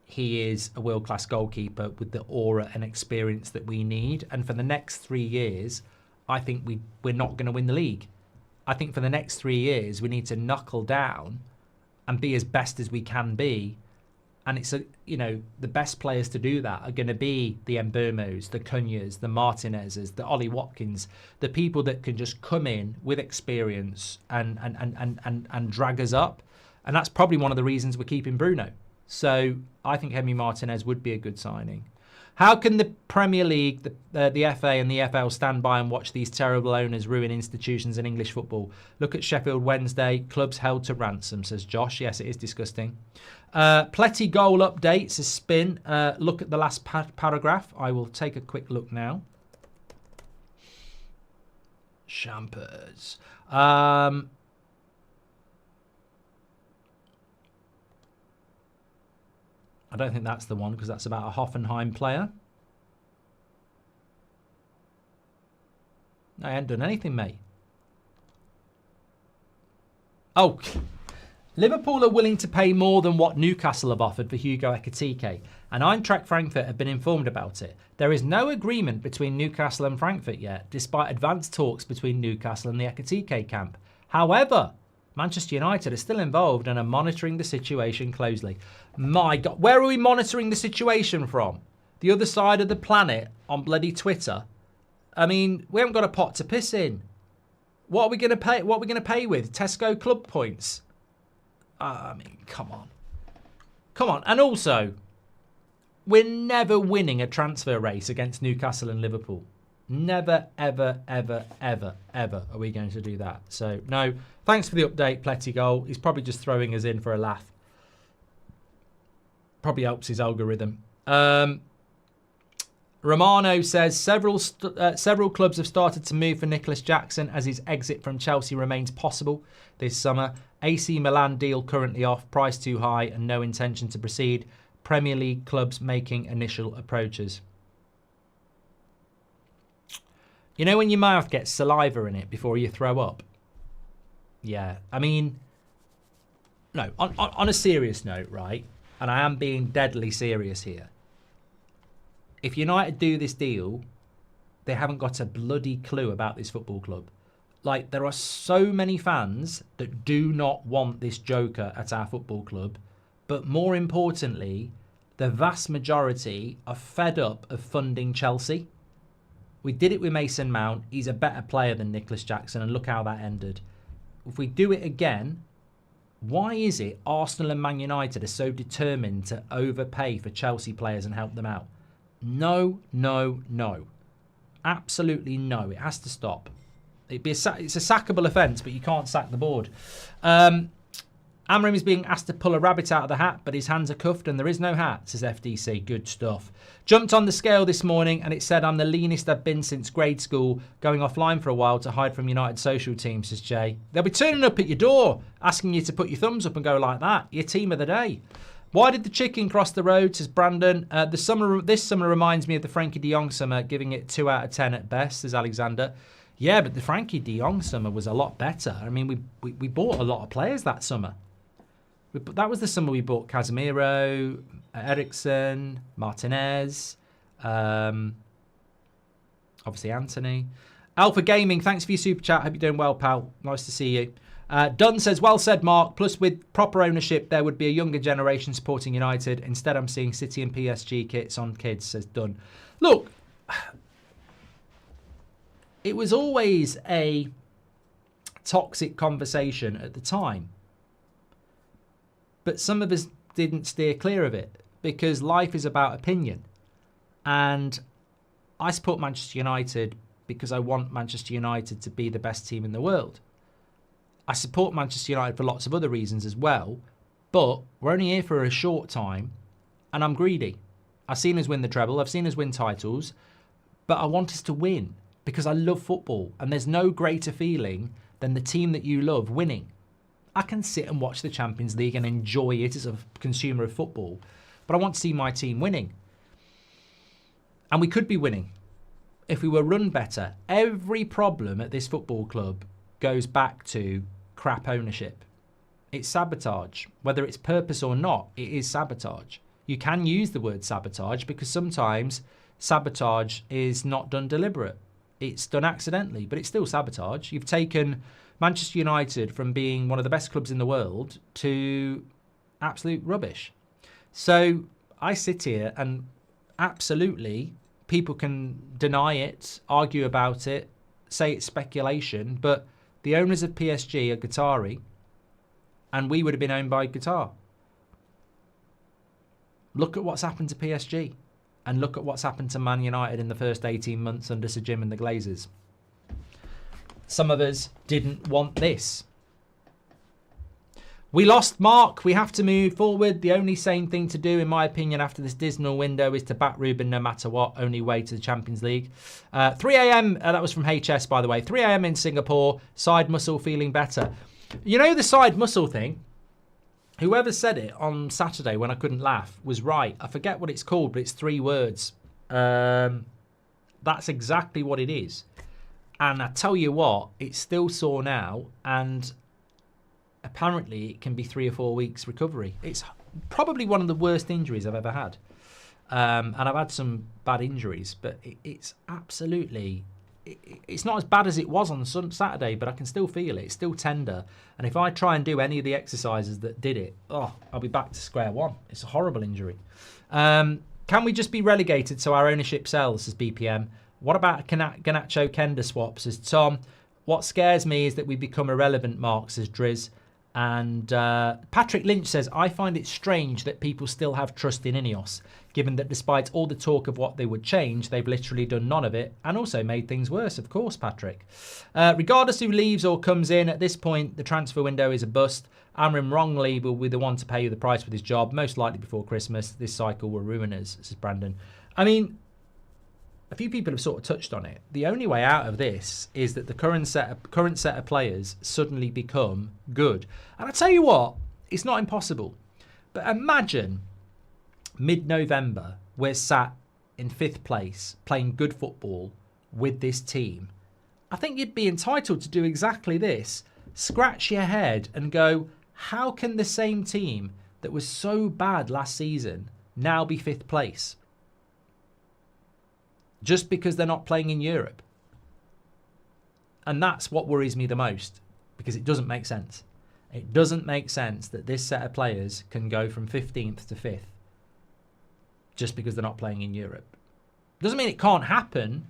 he is a world-class goalkeeper with the aura and experience that we need. And for the next 3 years, I think we're not going to win the league. I think for the next 3 years, we need to knuckle down and be as best as we can be. And it's, the best players to do that are going to be the Mbeumos, the Cunhas, the Martinezes, the Ollie Watkins, the people that can just come in with experience and drag us up. And that's probably one of the reasons we're keeping Bruno. So I think Emi Martinez would be a good signing. How can the Premier League, the FA and the FL stand by and watch these terrible owners ruin institutions in English football? Look at Sheffield Wednesday, clubs held to ransom, says Josh. Yes, it is disgusting. Pletty goal updates, a spin. Look at the last paragraph. I will take a quick look now. Shampers. I don't think that's the one because that's about a Hoffenheim player. I ain't done anything, mate. Oh, Liverpool are willing to pay more than what Newcastle have offered for Hugo Ekitike, and Eintracht Frankfurt have been informed about it. There is no agreement between Newcastle and Frankfurt yet, despite advanced talks between Newcastle and the Ekitike camp. However, Manchester United are still involved and are monitoring the situation closely. My God, where are we monitoring the situation from? The other side of the planet on bloody Twitter? I mean, we haven't got a pot to piss in. What are we going to pay? What are we going to pay with? Tesco club points? I mean, come on. Come on. And also, we're never winning a transfer race against Newcastle and Liverpool. Never, ever, ever, ever, ever are we going to do that. So, no. Thanks for the update, Pletty Goal. He's probably just throwing us in for a laugh. Probably helps his algorithm. Romano says several clubs have started to move for Nicolas Jackson as his exit from Chelsea remains possible this summer. AC Milan deal currently off, price too high and no intention to proceed. Premier League clubs making initial approaches. You know when your mouth gets saliva in it before you throw up? Yeah, I mean, no, on a serious note, right? And I am being deadly serious here. If United do this deal, they haven't got a bloody clue about this football club. Like, there are so many fans that do not want this joker at our football club. But more importantly, the vast majority are fed up of funding Chelsea. We did it with Mason Mount. He's a better player than Nicolas Jackson, and look how that ended. If we do it again, why is it Arsenal and Man United are so determined to overpay for Chelsea players and help them out? No, no, no. Absolutely no. It has to stop. It's a sackable offence, but you can't sack the board. Amram is being asked to pull a rabbit out of the hat, but his hands are cuffed and there is no hat, says FDC. Good stuff. Jumped on the scale this morning and it said I'm the leanest I've been since grade school, going offline for a while to hide from United social team, says Jay. They'll be turning up at your door, asking you to put your thumbs up and go like that. Your team of the day. Why did the chicken cross the road, says Brandon. This summer reminds me of the Frankie de Jong summer, giving it 2 out of 10 at best, says Alexander. Yeah, but the Frankie de Jong summer was a lot better. I mean, we bought a lot of players that summer. That was the summer we bought Casemiro, Eriksen, Martinez, obviously Anthony. Alpha Gaming, thanks for your super chat. Hope you're doing well, pal. Nice to see you. Dunn says, well said, Mark. Plus, with proper ownership, there would be a younger generation supporting United. Instead, I'm seeing City and PSG kits on kids, says Dunn. Look, it was always a toxic conversation at the time. But some of us didn't steer clear of it because life is about opinion. And I support Manchester United because I want Manchester United to be the best team in the world. I support Manchester United for lots of other reasons as well. But we're only here for a short time and I'm greedy. I've seen us win the treble. I've seen us win titles. But I want us to win because I love football. And there's no greater feeling than the team that you love winning. I can sit and watch the Champions League and enjoy it as a consumer of football, but I want to see my team winning. And we could be winning if we were run better. Every problem at this football club goes back to crap ownership. It's sabotage. Whether it's purpose or not, it is sabotage. You can use the word sabotage because sometimes sabotage is not done deliberate. It's done accidentally, but it's still sabotage. You've taken Manchester United from being one of the best clubs in the world to absolute rubbish. So I sit here and absolutely people can deny it, argue about it, say it's speculation, but the owners of PSG are Qatari and we would have been owned by Qatar. Look at what's happened to PSG and look at what's happened to Man United in the first 18 months under Sir Jim and the Glazers. Some of us didn't want this. We lost Mark. We have to move forward. The only sane thing to do, in my opinion, after this dismal window is to back Ruben no matter what. Only way to the Champions League. 3 a.m. That was from HS, by the way. 3 a.m. in Singapore. Side muscle feeling better. You know the side muscle thing? Whoever said it on Saturday when I couldn't laugh was right. I forget what it's called, but it's 3 words. That's exactly what it is. And I tell you what, it's still sore now, and apparently it can be 3 or 4 weeks recovery. It's probably one of the worst injuries I've ever had. And I've had some bad injuries, but it's absolutely... It's not as bad as it was on Saturday, but I can still feel it. It's still tender. And if I try and do any of the exercises that did it, I'll be back to square one. It's a horrible injury. Can we just be relegated so our ownership sells, says BPM? What about a Garnacho Kenda swap, says Tom? What scares me is that we become irrelevant, Mark, says Driz. And Patrick Lynch says, I find it strange that people still have trust in INEOS, given that despite all the talk of what they would change, they've literally done none of it and also made things worse, of course, Patrick. Regardless who leaves or comes in, at this point, the transfer window is a bust. Amram wrongly will be the one to pay you the price with his job, most likely before Christmas. This cycle will ruin us, says Brandon. I mean, a few people have sort of touched on it. The only way out of this is that the current set of players suddenly become good. And I tell you what, it's not impossible. But imagine mid-November, we're sat in 5th place playing good football with this team. I think you'd be entitled to do exactly this. Scratch your head and go, how can the same team that was so bad last season now be 5th place? Just because they're not playing in Europe. And that's what worries me the most, because it doesn't make sense. It doesn't make sense that this set of players can go from 15th to 5th just because they're not playing in Europe. Doesn't mean it can't happen,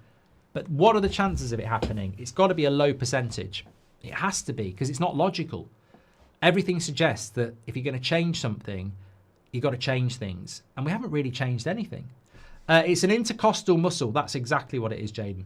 but what are the chances of it happening? It's got to be a low percentage. It has to be, because it's not logical. Everything suggests that if you're going to change something, you've got to change things. And we haven't really changed anything. It's an intercostal muscle. That's exactly what it is, Jaden.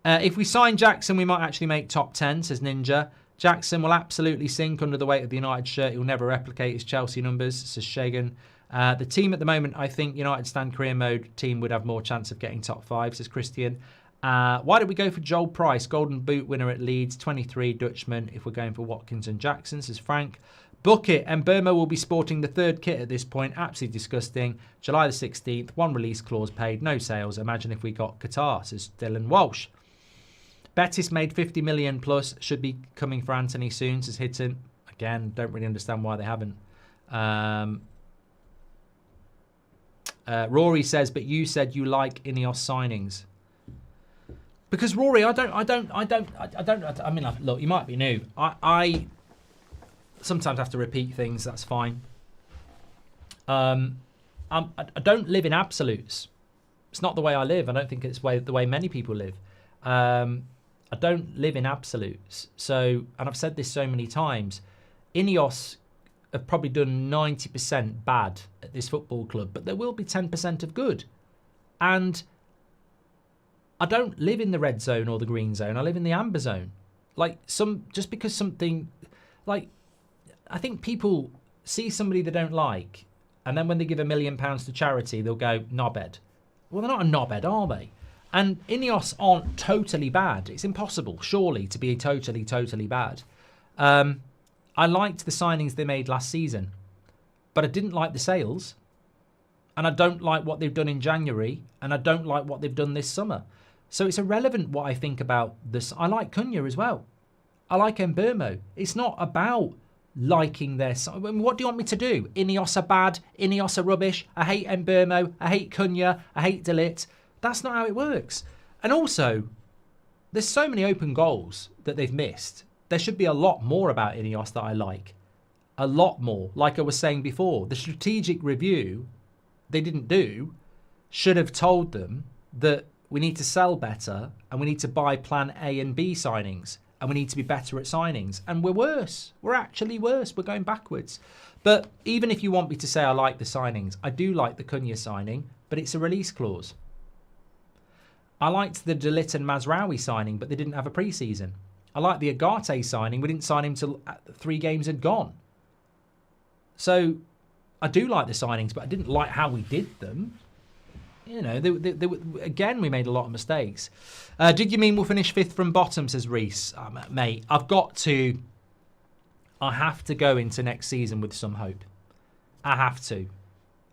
If we sign Jackson, we might actually make top 10, says Ninja. Jackson will absolutely sink under the weight of the United shirt. He'll never replicate his Chelsea numbers, says Shagan. The team at the moment, I think United stand career mode team would have more chance of getting top 5, says Christian. Why did we go for Joel Price, Golden Boot winner at Leeds, 23, Dutchman, if we're going for Watkins and Jackson, says Frank. Bucket and Burma will be sporting the 3rd kit at this point. Absolutely disgusting. July the 16th, 1 release clause paid, no sales. Imagine if we got Qatar, says Dylan Walsh. Betis made 50 million plus, should be coming for Anthony soon, says Hitton. Again, don't really understand why they haven't. Rory says, but you said you like INEOS signings. Because Rory, I mean, look, you might be new. I sometimes have to repeat things, that's fine. I don't live in absolutes. It's not the way I live. I don't think it's the way many people live. I don't live in absolutes. So, and I've said this so many times, INEOS have probably done 90% bad at this football club, but there will be 10% of good. And I don't live in the red zone or the green zone. I live in the amber zone. Like, just because something, like, I think people see somebody they don't like, and then when they give £1 million to charity, they'll go, knobhead. Well, they're not a knobhead, are they? And INEOS aren't totally bad. It's impossible, surely, to be totally bad. I liked the signings they made last season, but I didn't like the sales. And I don't like what they've done in January, and I don't like what they've done this summer. So it's irrelevant what I think about this. I like Cunha as well. I like Mbermo. It's not about liking their... I mean, what do you want me to do? INEOS are bad. INEOS are rubbish. I hate Mbermo. I hate Cunha. I hate De Ligt. That's not how it works. And also, there's so many open goals that they've missed. There should be a lot more about INEOS that I like. A lot more. Like I was saying before, the strategic review they didn't do should have told them that we need to sell better and we need to buy plan A and B signings and we need to be better at signings. And we're worse. We're actually worse. We're going backwards. But even if you want me to say I like the signings, I do like the Cunha signing, but it's a release clause. I liked the De Ligt and Mazraoui signing, but they didn't have a pre-season. I liked the Agate signing. We didn't sign him till 3 games had gone. So I do like the signings, but I didn't like how we did them. You know, again, we made a lot of mistakes. Did you mean we'll finish 5th from bottom, says Reese. Mate, I have to go into next season with some hope. I have to.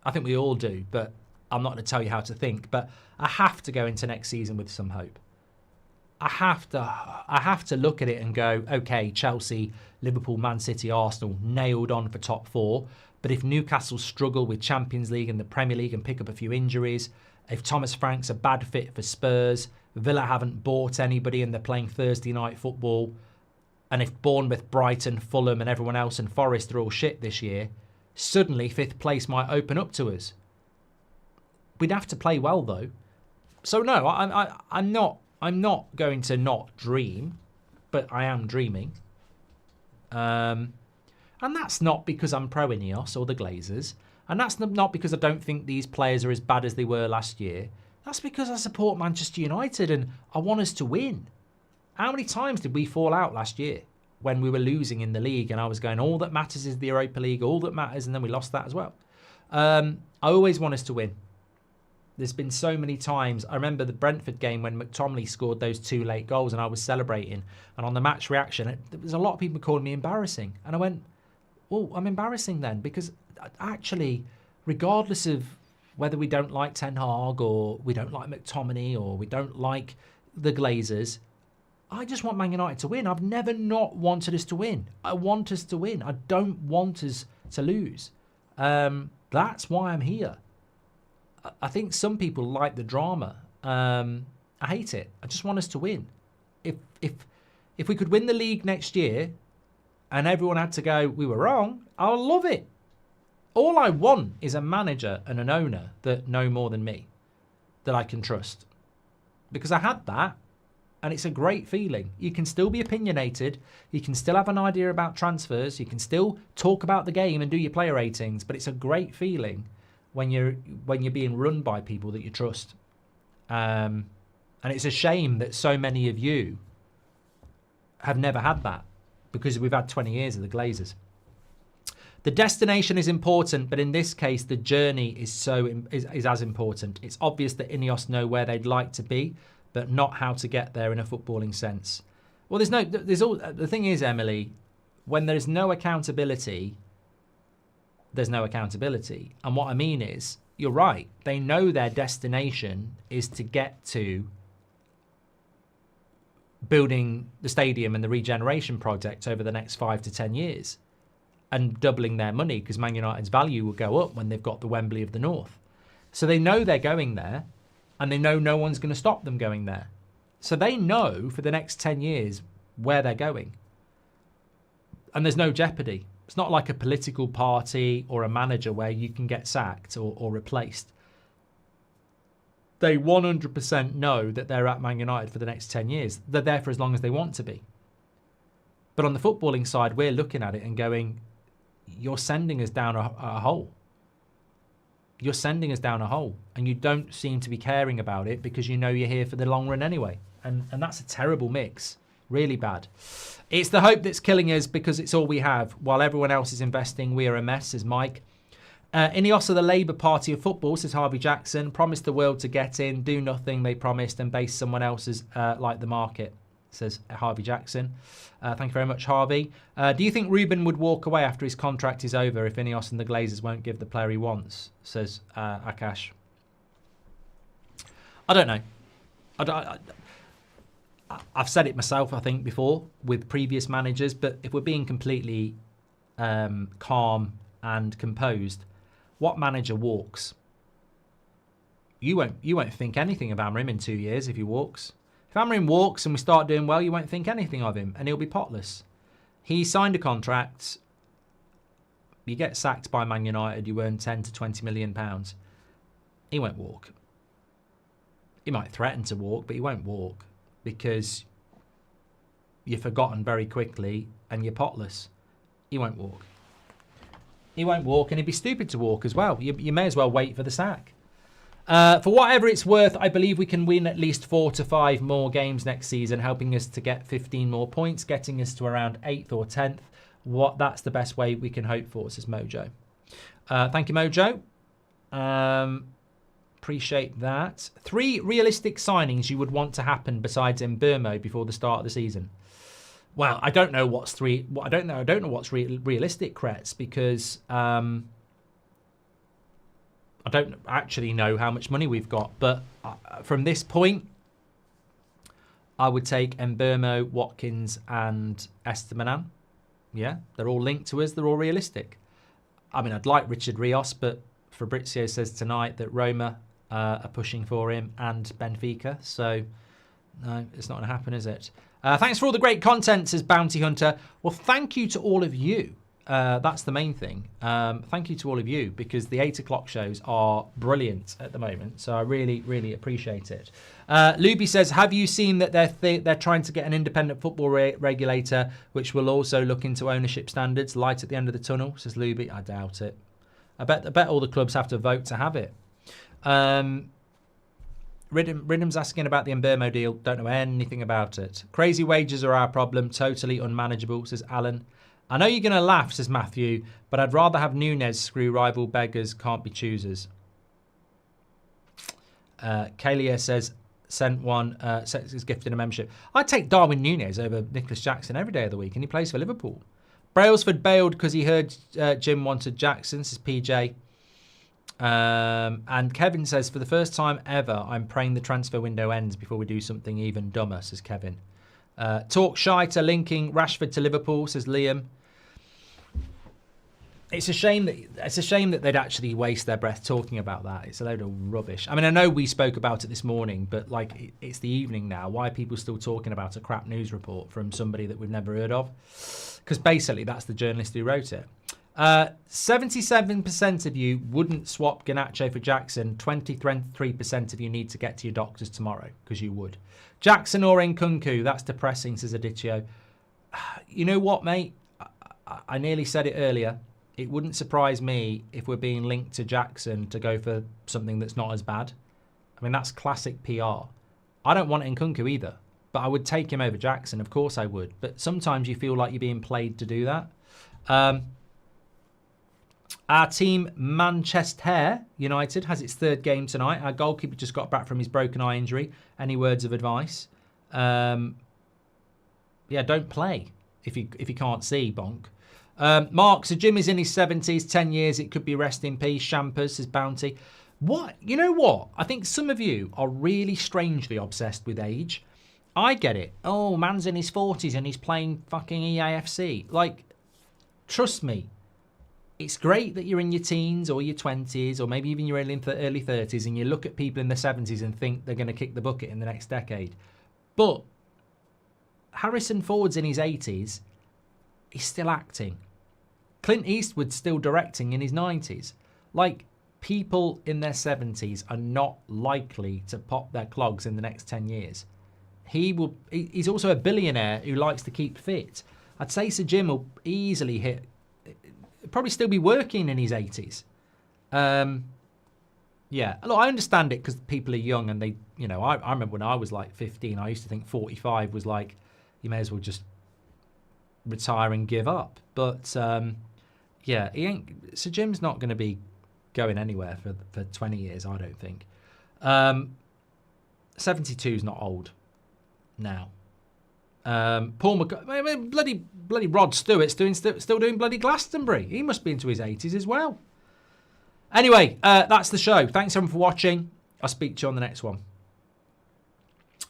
I think we all do, but I'm not going to tell you how to think. But I have to go into next season with some hope. I have to look at it and go, okay, Chelsea, Liverpool, Man City, Arsenal nailed on for top 4. But if Newcastle struggle with Champions League and the Premier League and pick up a few injuries, if Thomas Frank's a bad fit for Spurs, Villa haven't bought anybody and they're playing Thursday night football, and if Bournemouth, Brighton, Fulham and everyone else and Forest are all shit this year, suddenly 5th place might open up to us. We'd have to play well though. So no, I'm not going to not dream, but I am dreaming. And that's not because I'm pro INEOS or the Glazers. And that's not because I don't think these players are as bad as they were last year. That's because I support Manchester United and I want us to win. How many times did we fall out last year when we were losing in the league and I was going, all that matters is the Europa League, all that matters, and then we lost that as well. I always want us to win. There's been so many times. I remember the Brentford game when McTominay scored those 2 late goals and I was celebrating. And on the match reaction, there was a lot of people calling me embarrassing. And I went, well, I'm embarrassing then, because actually, regardless of whether we don't like Ten Hag or we don't like McTominay or we don't like the Glazers, I just want Man United to win. I've never not wanted us to win. I want us to win. I don't want us to lose. That's why I'm here. I think some people like the drama. I hate it. I just want us to win. If we could win the league next year and everyone had to go, we were wrong, I'll love it. All I want is a manager and an owner that know more than me, that I can trust. Because I had that, and it's a great feeling. You can still be opinionated. You can still have an idea about transfers. You can still talk about the game and do your player ratings. But it's a great feeling when you're being run by people that you trust. And And it's a shame that so many of you have never had that, because we've had 20 years of the Glazers. The destination is important, but in this case, the journey is as important. It's obvious that INEOS know where they'd like to be, but not how to get there in a footballing sense. Well, the thing is, Emily, when there's no accountability, there's no accountability. And what I mean is, you're right. They know their destination is to get to building the stadium and the regeneration project over the next 5 to 10 years and doubling their money, because Man United's value will go up when they've got the Wembley of the North. So they know they're going there, and they know no one's going to stop them going there. So they know for the next 10 years where they're going. And there's no jeopardy. It's not like a political party or a manager where you can get sacked or replaced. They 100% know that they're at Man United for the next 10 years. They're there for as long as they want to be. But on the footballing side, we're looking at it and going, you're sending us down a hole. You're sending us down a hole. And you don't seem to be caring about it because you know you're here for the long run anyway. And that's a terrible mix. Really bad. It's the hope that's killing us because it's all we have. While everyone else is investing, we are a mess, says Mike. INEOS are the Labour Party of football, says Harvey Jackson. Promised the world to get in, do nothing they promised, and base someone else's like the market, says Harvey Jackson. Thank you very much, Harvey. Do you think Ruben would walk away after his contract is over if INEOS and the Glazers won't give the player he wants, says Akash. I don't know. I've said it myself, I think, before with previous managers, but if we're being completely calm and composed, what manager walks? You won't think anything of Amorim in 2 years if he walks. If Amorim walks and we start doing well, you won't think anything of him, and he'll be potless. He signed a contract. You get sacked by Man United, you earn 10 to 20 million pounds. He won't walk. He might threaten to walk, but he won't walk because you're forgotten very quickly and you're potless. He won't walk. He won't walk, and he'd be stupid to walk as well. You may as well wait for the sack. For whatever it's worth, I believe we can win at least 4 to 5 more games next season, helping us to get 15 more points, getting us to around 8th or 10th. That's the best way we can hope for, says Mojo. Thank you, Mojo. Appreciate that. 3 realistic signings you would want to happen besides Mbeumo before the start of the season. Well, I don't know what's I don't know what's realistic, Kretz, because I don't actually know how much money we've got. But from this point, I would take Mbeumo, Watkins, and Esteban. Yeah, they're all linked to us. They're all realistic. I mean, I'd like Richard Rios, but Fabrizio says tonight that Roma are pushing for him and Benfica. So, no, it's not going to happen, is it? Thanks for all the great content, says Bounty Hunter. Well, thank you to all of you. That's the main thing. Thank you to all of you, because the 8 o'clock shows are brilliant at the moment. So I really, really appreciate it. Luby says, have you seen that they're trying to get an independent football regulator, which will also look into ownership standards? Light at the end of the tunnel, says Luby. I doubt it. I bet all the clubs have to vote to have it. Ridham's asking about the Mbeumo deal. Don't know anything about it. Crazy wages are our problem. Totally unmanageable, says Alan. I know you're going to laugh, says Matthew, but I'd rather have Nunez screw rival beggars, can't be choosers. Kalia says, sent one, is gifted a membership. I'd take Darwin Nunez over Nicolas Jackson every day of the week, and he plays for Liverpool. Brailsford bailed because he heard Jim wanted Jackson, says PJ. And Kevin says, for the first time ever, I'm praying the transfer window ends before we do something even dumber, says Kevin. Talk Shiter linking Rashford to Liverpool, says Liam. It's a shame that they'd actually waste their breath talking about that. It's a load of rubbish. I mean, I know we spoke about it this morning, but like it's the evening now. Why are people still talking about a crap news report from somebody that we've never heard of? Because basically that's the journalist who wrote it. 77% of you wouldn't swap Garnacho for Jackson. 23% of you need to get to your doctors tomorrow because you would. Jackson or Nkunku, that's depressing, says Aditio. You know what, mate? I nearly said it earlier. It wouldn't surprise me if we're being linked to Jackson to go for something that's not as bad. I mean, that's classic PR. I don't want Nkunku either, but I would take him over Jackson. Of course I would. But sometimes you feel like you're being played to do that. Our team, Manchester United, has its third game tonight. Our goalkeeper just got back from his broken eye injury. Any words of advice? Yeah, don't play if you can't see, bonk. Mark, so Jim is in his 70s, 10 years. It could be rest in peace. Shampers, says Bounty. What? You know what? I think some of you are really strangely obsessed with age. I get it. Oh, man's in his 40s and he's playing fucking EAFC. Like, trust me. It's great that you're in your teens or your 20s or maybe even your early 30s and you look at people in their 70s and think they're going to kick the bucket in the next decade. But Harrison Ford's in his 80s. He's still acting. Clint Eastwood's still directing in his 90s. Like, people in their 70s are not likely to pop their clogs in the next 10 years. He's also a billionaire who likes to keep fit. I'd say Sir Jim will easily hit... Probably still be working in his 80s. Yeah, look, I understand it because people are young and they, you know, I remember when I was like 15, I used to think 45 was like, you may as well just retire and give up. But yeah, Sir Jim's not going to be going anywhere for 20 years, I don't think. 72 is not old now. Paul bloody Rod Stewart's still doing bloody Glastonbury. He must be into his 80s as well. Anyway, that's the show. Thanks everyone for watching. I'll speak to you on the next one.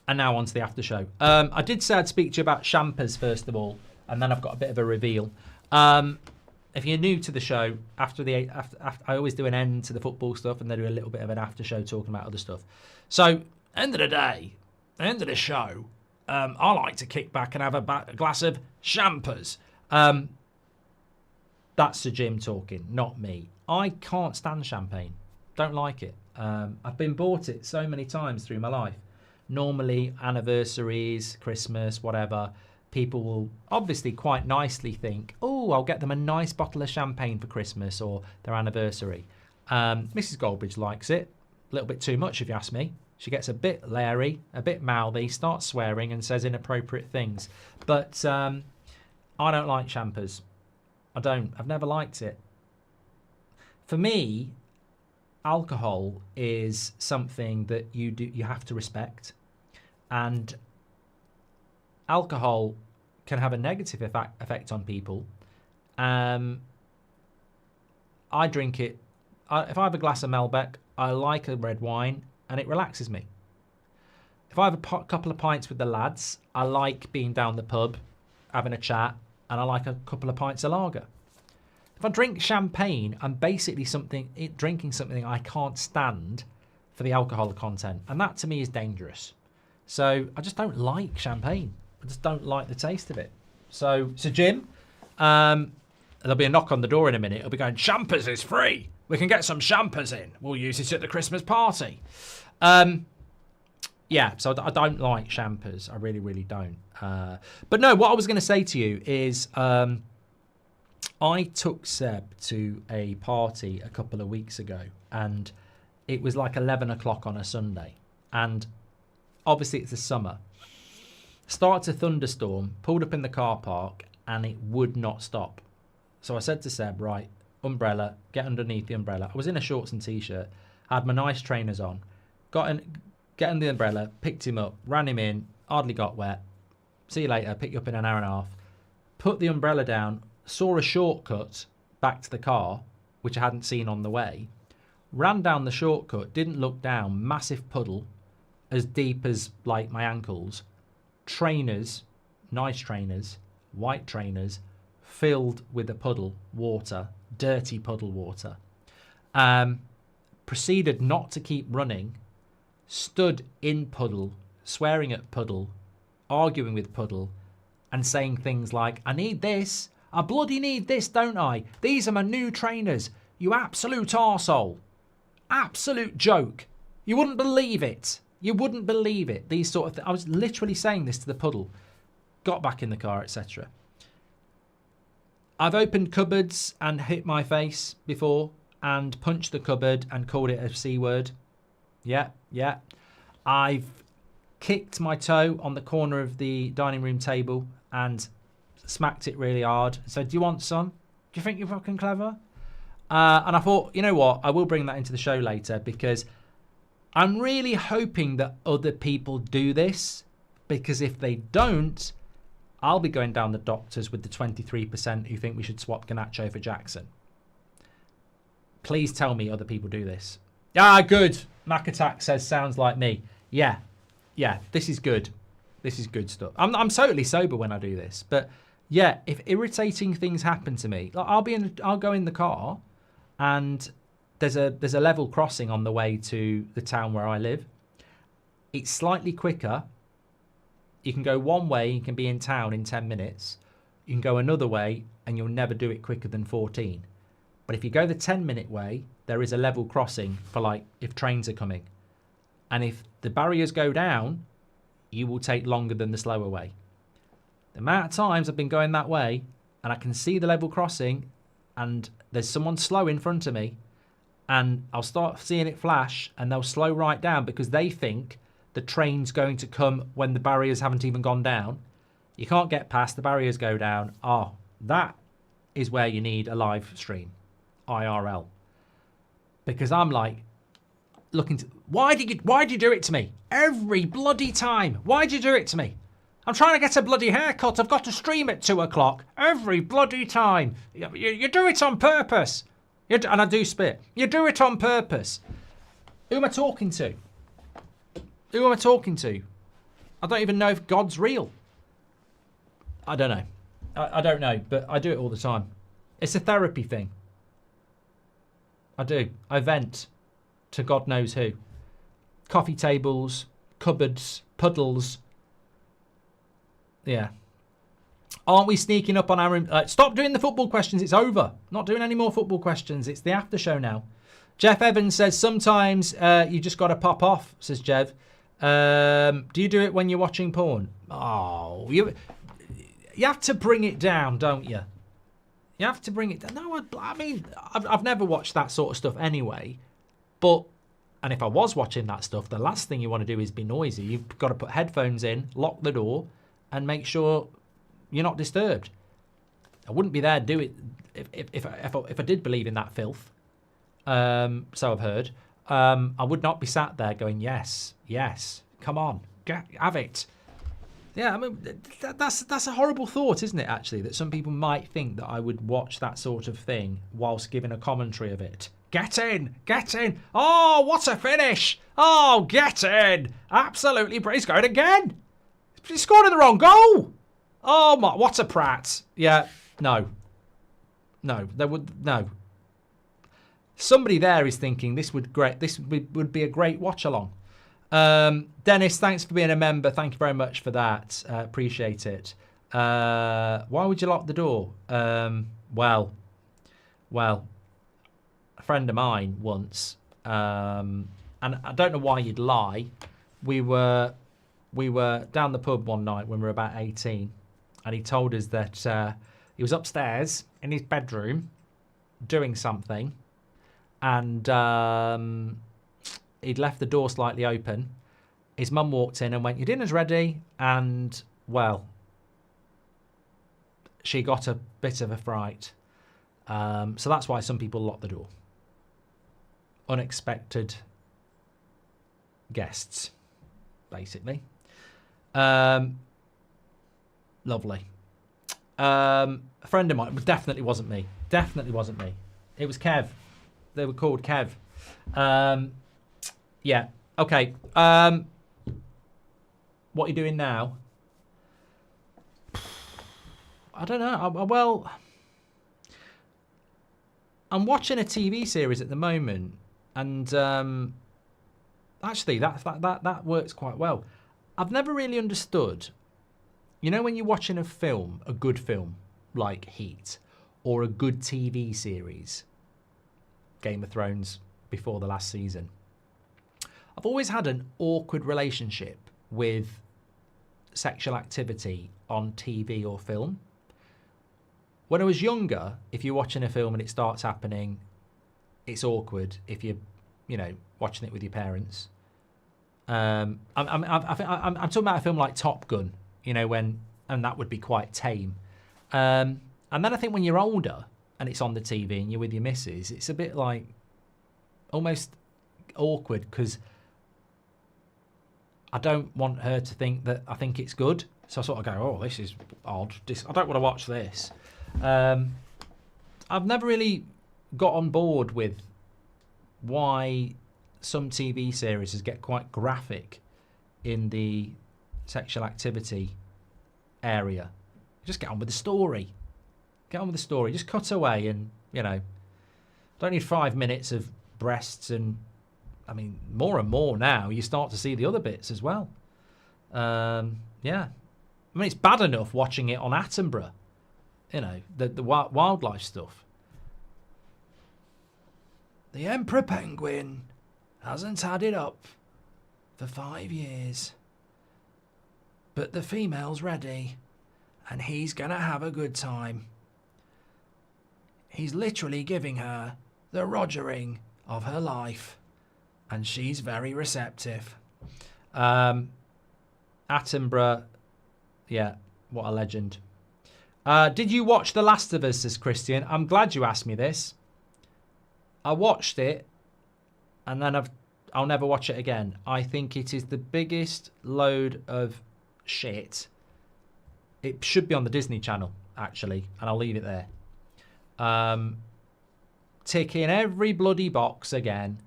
And now on to the after show. I did say I'd speak to you about Shampers first of all, and then I've got a bit of a reveal. If you're new to the show, after I always do an end to the football stuff, and then do a little bit of an after show talking about other stuff. So, end of the day, end of the show. I like to kick back and have a glass of Shampers. That's Sir Jim talking, not me. I can't stand champagne. Don't like it. I've been bought it so many times through my life. Normally, anniversaries, Christmas, whatever, people will obviously quite nicely think, oh, I'll get them a nice bottle of champagne for Christmas or their anniversary. Mrs. Goldbridge likes it. A little bit too much, if you ask me. She gets a bit leery, a bit mouthy, starts swearing and says inappropriate things. But I don't like Shampers. I don't. I've never liked it. For me, alcohol is something that you have to respect. And alcohol can have a negative effect on people. I drink it. If I have a glass of Malbec, I like a red wine. And it relaxes me. If I have a couple of pints with the lads, I like being down the pub, having a chat, and I like a couple of pints of lager. If I drink champagne, I'm basically drinking something I can't stand for the alcohol content. And that to me is dangerous. So I just don't like champagne. I just don't like the taste of it. So Jim, there'll be a knock on the door in a minute. It'll be going, Shampers is free. We can get some Shampers in. We'll use it at the Christmas party. Yeah, so I don't like Shampers. I really, really don't. But no, what I was going to say to you is I took Seb to a party a couple of weeks ago, and it was like 11 o'clock on a Sunday. And obviously it's the summer. Started a thunderstorm, pulled up in the car park, and it would not stop. So I said to Seb, right, umbrella, get underneath the umbrella. I was in a shorts and t-shirt, had my nice trainers on, get in the umbrella, picked him up, ran him in, hardly got wet. See you later, pick you up in an hour and a half. Put the umbrella down, saw a shortcut back to the car, which I hadn't seen on the way. Ran down the shortcut, didn't look down, massive puddle, as deep as like my ankles. Trainers, nice trainers, white trainers, filled with a puddle, water, dirty puddle water. Proceeded not to keep running, stood in puddle, swearing at puddle, arguing with puddle, and saying things like, I need this, I bloody need this, don't I? These are my new trainers, you absolute arsehole. Absolute joke. You wouldn't believe it. You wouldn't believe it. These sort of things. I was literally saying this to the puddle. Got back in the car, etc. I've opened cupboards and hit my face before and punched the cupboard and called it a C word. Yeah. I've kicked my toe on the corner of the dining room table and smacked it really hard. So, do you want some? Do you think you're fucking clever? And I thought, you know what? I will bring that into the show later because I'm really hoping that other people do this, because if they don't, I'll be going down the doctors with the 23% who think we should swap Garnacho for Jackson. Please tell me other people do this. Ah, good. Mac Attack says, sounds like me. Yeah, this is good. This is good stuff. I'm totally sober when I do this, but yeah, if irritating things happen to me, I'll go in the car, and there's a level crossing on the way to the town where I live. It's slightly quicker. You can go one way, you can be in town in 10 minutes. You can go another way, and you'll never do it quicker than 14. But if you go the 10-minute way, there is a level crossing for, like, if trains are coming. And if the barriers go down, you will take longer than the slower way. The amount of times I've been going that way, and I can see the level crossing, and there's someone slow in front of me, and I'll start seeing it flash, and they'll slow right down because they think the train's going to come when the barriers haven't even gone down. You can't get past, the barriers go down. Oh, that is where you need a live stream, IRL. Because I'm like, looking to, why did you do it to me? Every bloody time. Why'd you do it to me? I'm trying to get a bloody haircut. I've got to stream at 2 o'clock. Every bloody time. You do it on purpose. And I do spit. You do it on purpose. Who am I talking to? Who am I talking to? I don't even know if God's real. I don't know. I don't know, but I do it all the time. It's a therapy thing. I do. I vent to God knows who. Coffee tables, cupboards, puddles. Yeah. Aren't we sneaking up on our... stop doing the football questions. It's over. Not doing any more football questions. It's the after show now. Jeff Evans says, sometimes you just got to pop off, says Jev. Do you do it when you're watching porn? Oh, you have to bring it down, don't you? You have to bring it down. No, I mean, I've never watched that sort of stuff anyway. But, and if I was watching that stuff, the last thing you want to do is be noisy. You've got to put headphones in, lock the door, and make sure you're not disturbed. I wouldn't be there to do it if I did believe in that filth. So I've heard. I would not be sat there going, yes, come on, have it. Yeah, I mean, that's a horrible thought, isn't it, actually, that some people might think that I would watch that sort of thing whilst giving a commentary of it. Get in. Oh, what a finish. Oh, get in. Absolutely. He's going again. He scored in the wrong goal. Oh, my, what a prat. Yeah, no. Somebody there is thinking this would be a great watch along. Dennis, thanks for being a member. Thank you very much for that. Appreciate it. Why would you lock the door? Well, a friend of mine once, and I don't know why you'd lie. We were down the pub one night when we were about 18, and he told us that he was upstairs in his bedroom doing something, and he'd left the door slightly open. His mum walked in and went, "Your dinner's ready." And, well, she got a bit of a fright. So that's why some people lock the door. Unexpected guests, basically. Lovely. A friend of mine, definitely wasn't me. It was Kev. They were called Kev. Yeah. Okay. What are you doing now? I don't know. Well, I'm watching a TV series at the moment, and actually, that works quite well. I've never really understood. You know, when you're watching a film, a good film like Heat, or a good TV series, Game of Thrones before the last season. I've always had an awkward relationship with sexual activity on TV or film. When I was younger, if you're watching a film and it starts happening, it's awkward if you're, watching it with your parents. I'm talking about a film like Top Gun, you know, and that would be quite tame. And then I think when you're older and it's on the TV and you're with your missus, it's a bit like almost awkward because I don't want her to think that I think it's good. So I sort of go, oh, this is odd. I don't want to watch this. I've never really got on board with why some TV series get quite graphic in the sexual activity area. Just get on with the story. Get on with the story. Just cut away and, you know, don't need 5 minutes of breasts and, I mean, more and more now, you start to see the other bits as well. Yeah. I mean, it's bad enough watching it on Attenborough, you know, the wildlife stuff. The Emperor Penguin hasn't had it up for 5 years. But the female's ready, and he's gonna have a good time. He's literally giving her the Rogering of her life, and she's very receptive. Attenborough, yeah, what a legend. Did you watch The Last of Us, says Christian? I'm glad you asked me this. I watched it, and then I'll never watch it again. I think it is the biggest load of shit. It should be on the Disney Channel, actually, and I'll leave it there. Ticking every bloody box again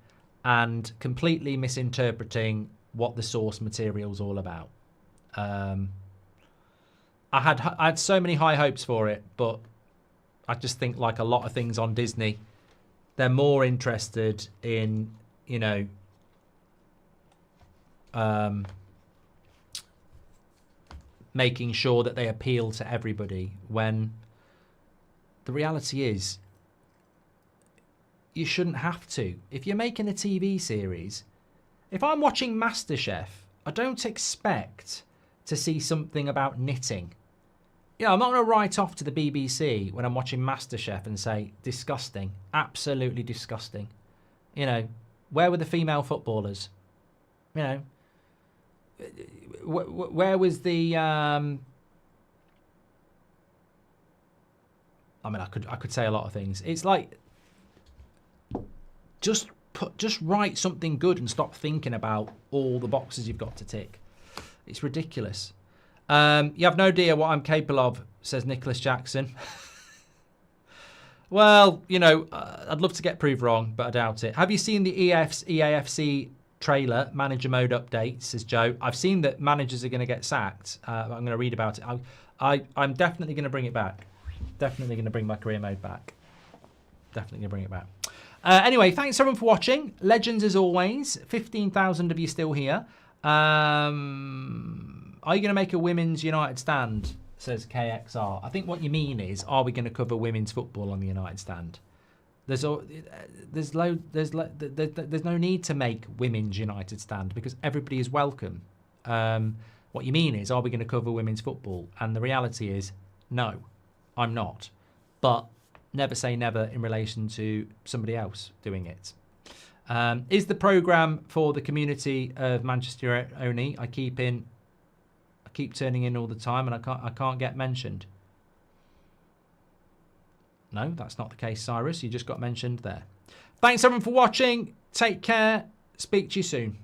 and completely misinterpreting what the source material's all about. I had so many high hopes for it, but I just think, like a lot of things on Disney, they're more interested in, you know, making sure that they appeal to everybody, when the reality is you shouldn't have to. If you're making a TV series, if I'm watching MasterChef, I don't expect to see something about knitting. Yeah, I'm not going to write off to the BBC when I'm watching MasterChef and say, disgusting, absolutely disgusting. You know, where were the female footballers? You know, where was the... I mean, I could say a lot of things. It's like, just write something good and stop thinking about all the boxes you've got to tick. It's ridiculous. You have no idea what I'm capable of, says Nicolas Jackson. Well, you know, I'd love to get proved wrong, but I doubt it. Have you seen the EAFC trailer, manager mode update, says Joe? I've seen that managers are going to get sacked. I'm going to read about it. I'm definitely going to bring it back. Definitely going to bring my career mode back. Definitely going to bring it back. Anyway, thanks everyone for watching. Legends as always. 15,000 of you still here. Are you going to make a women's United stand, says KXR? I think what you mean is, are we going to cover women's football on the United stand? There's no need to make women's United stand because everybody is welcome. What you mean is, are we going to cover women's football? And the reality is, no, I'm not. But never say never in relation to somebody else doing it. Is the programme for the community of Manchester only? I keep turning in all the time, and I can't get mentioned. No, that's not the case, Cyrus. You just got mentioned there. Thanks everyone for watching. Take care. Speak to you soon.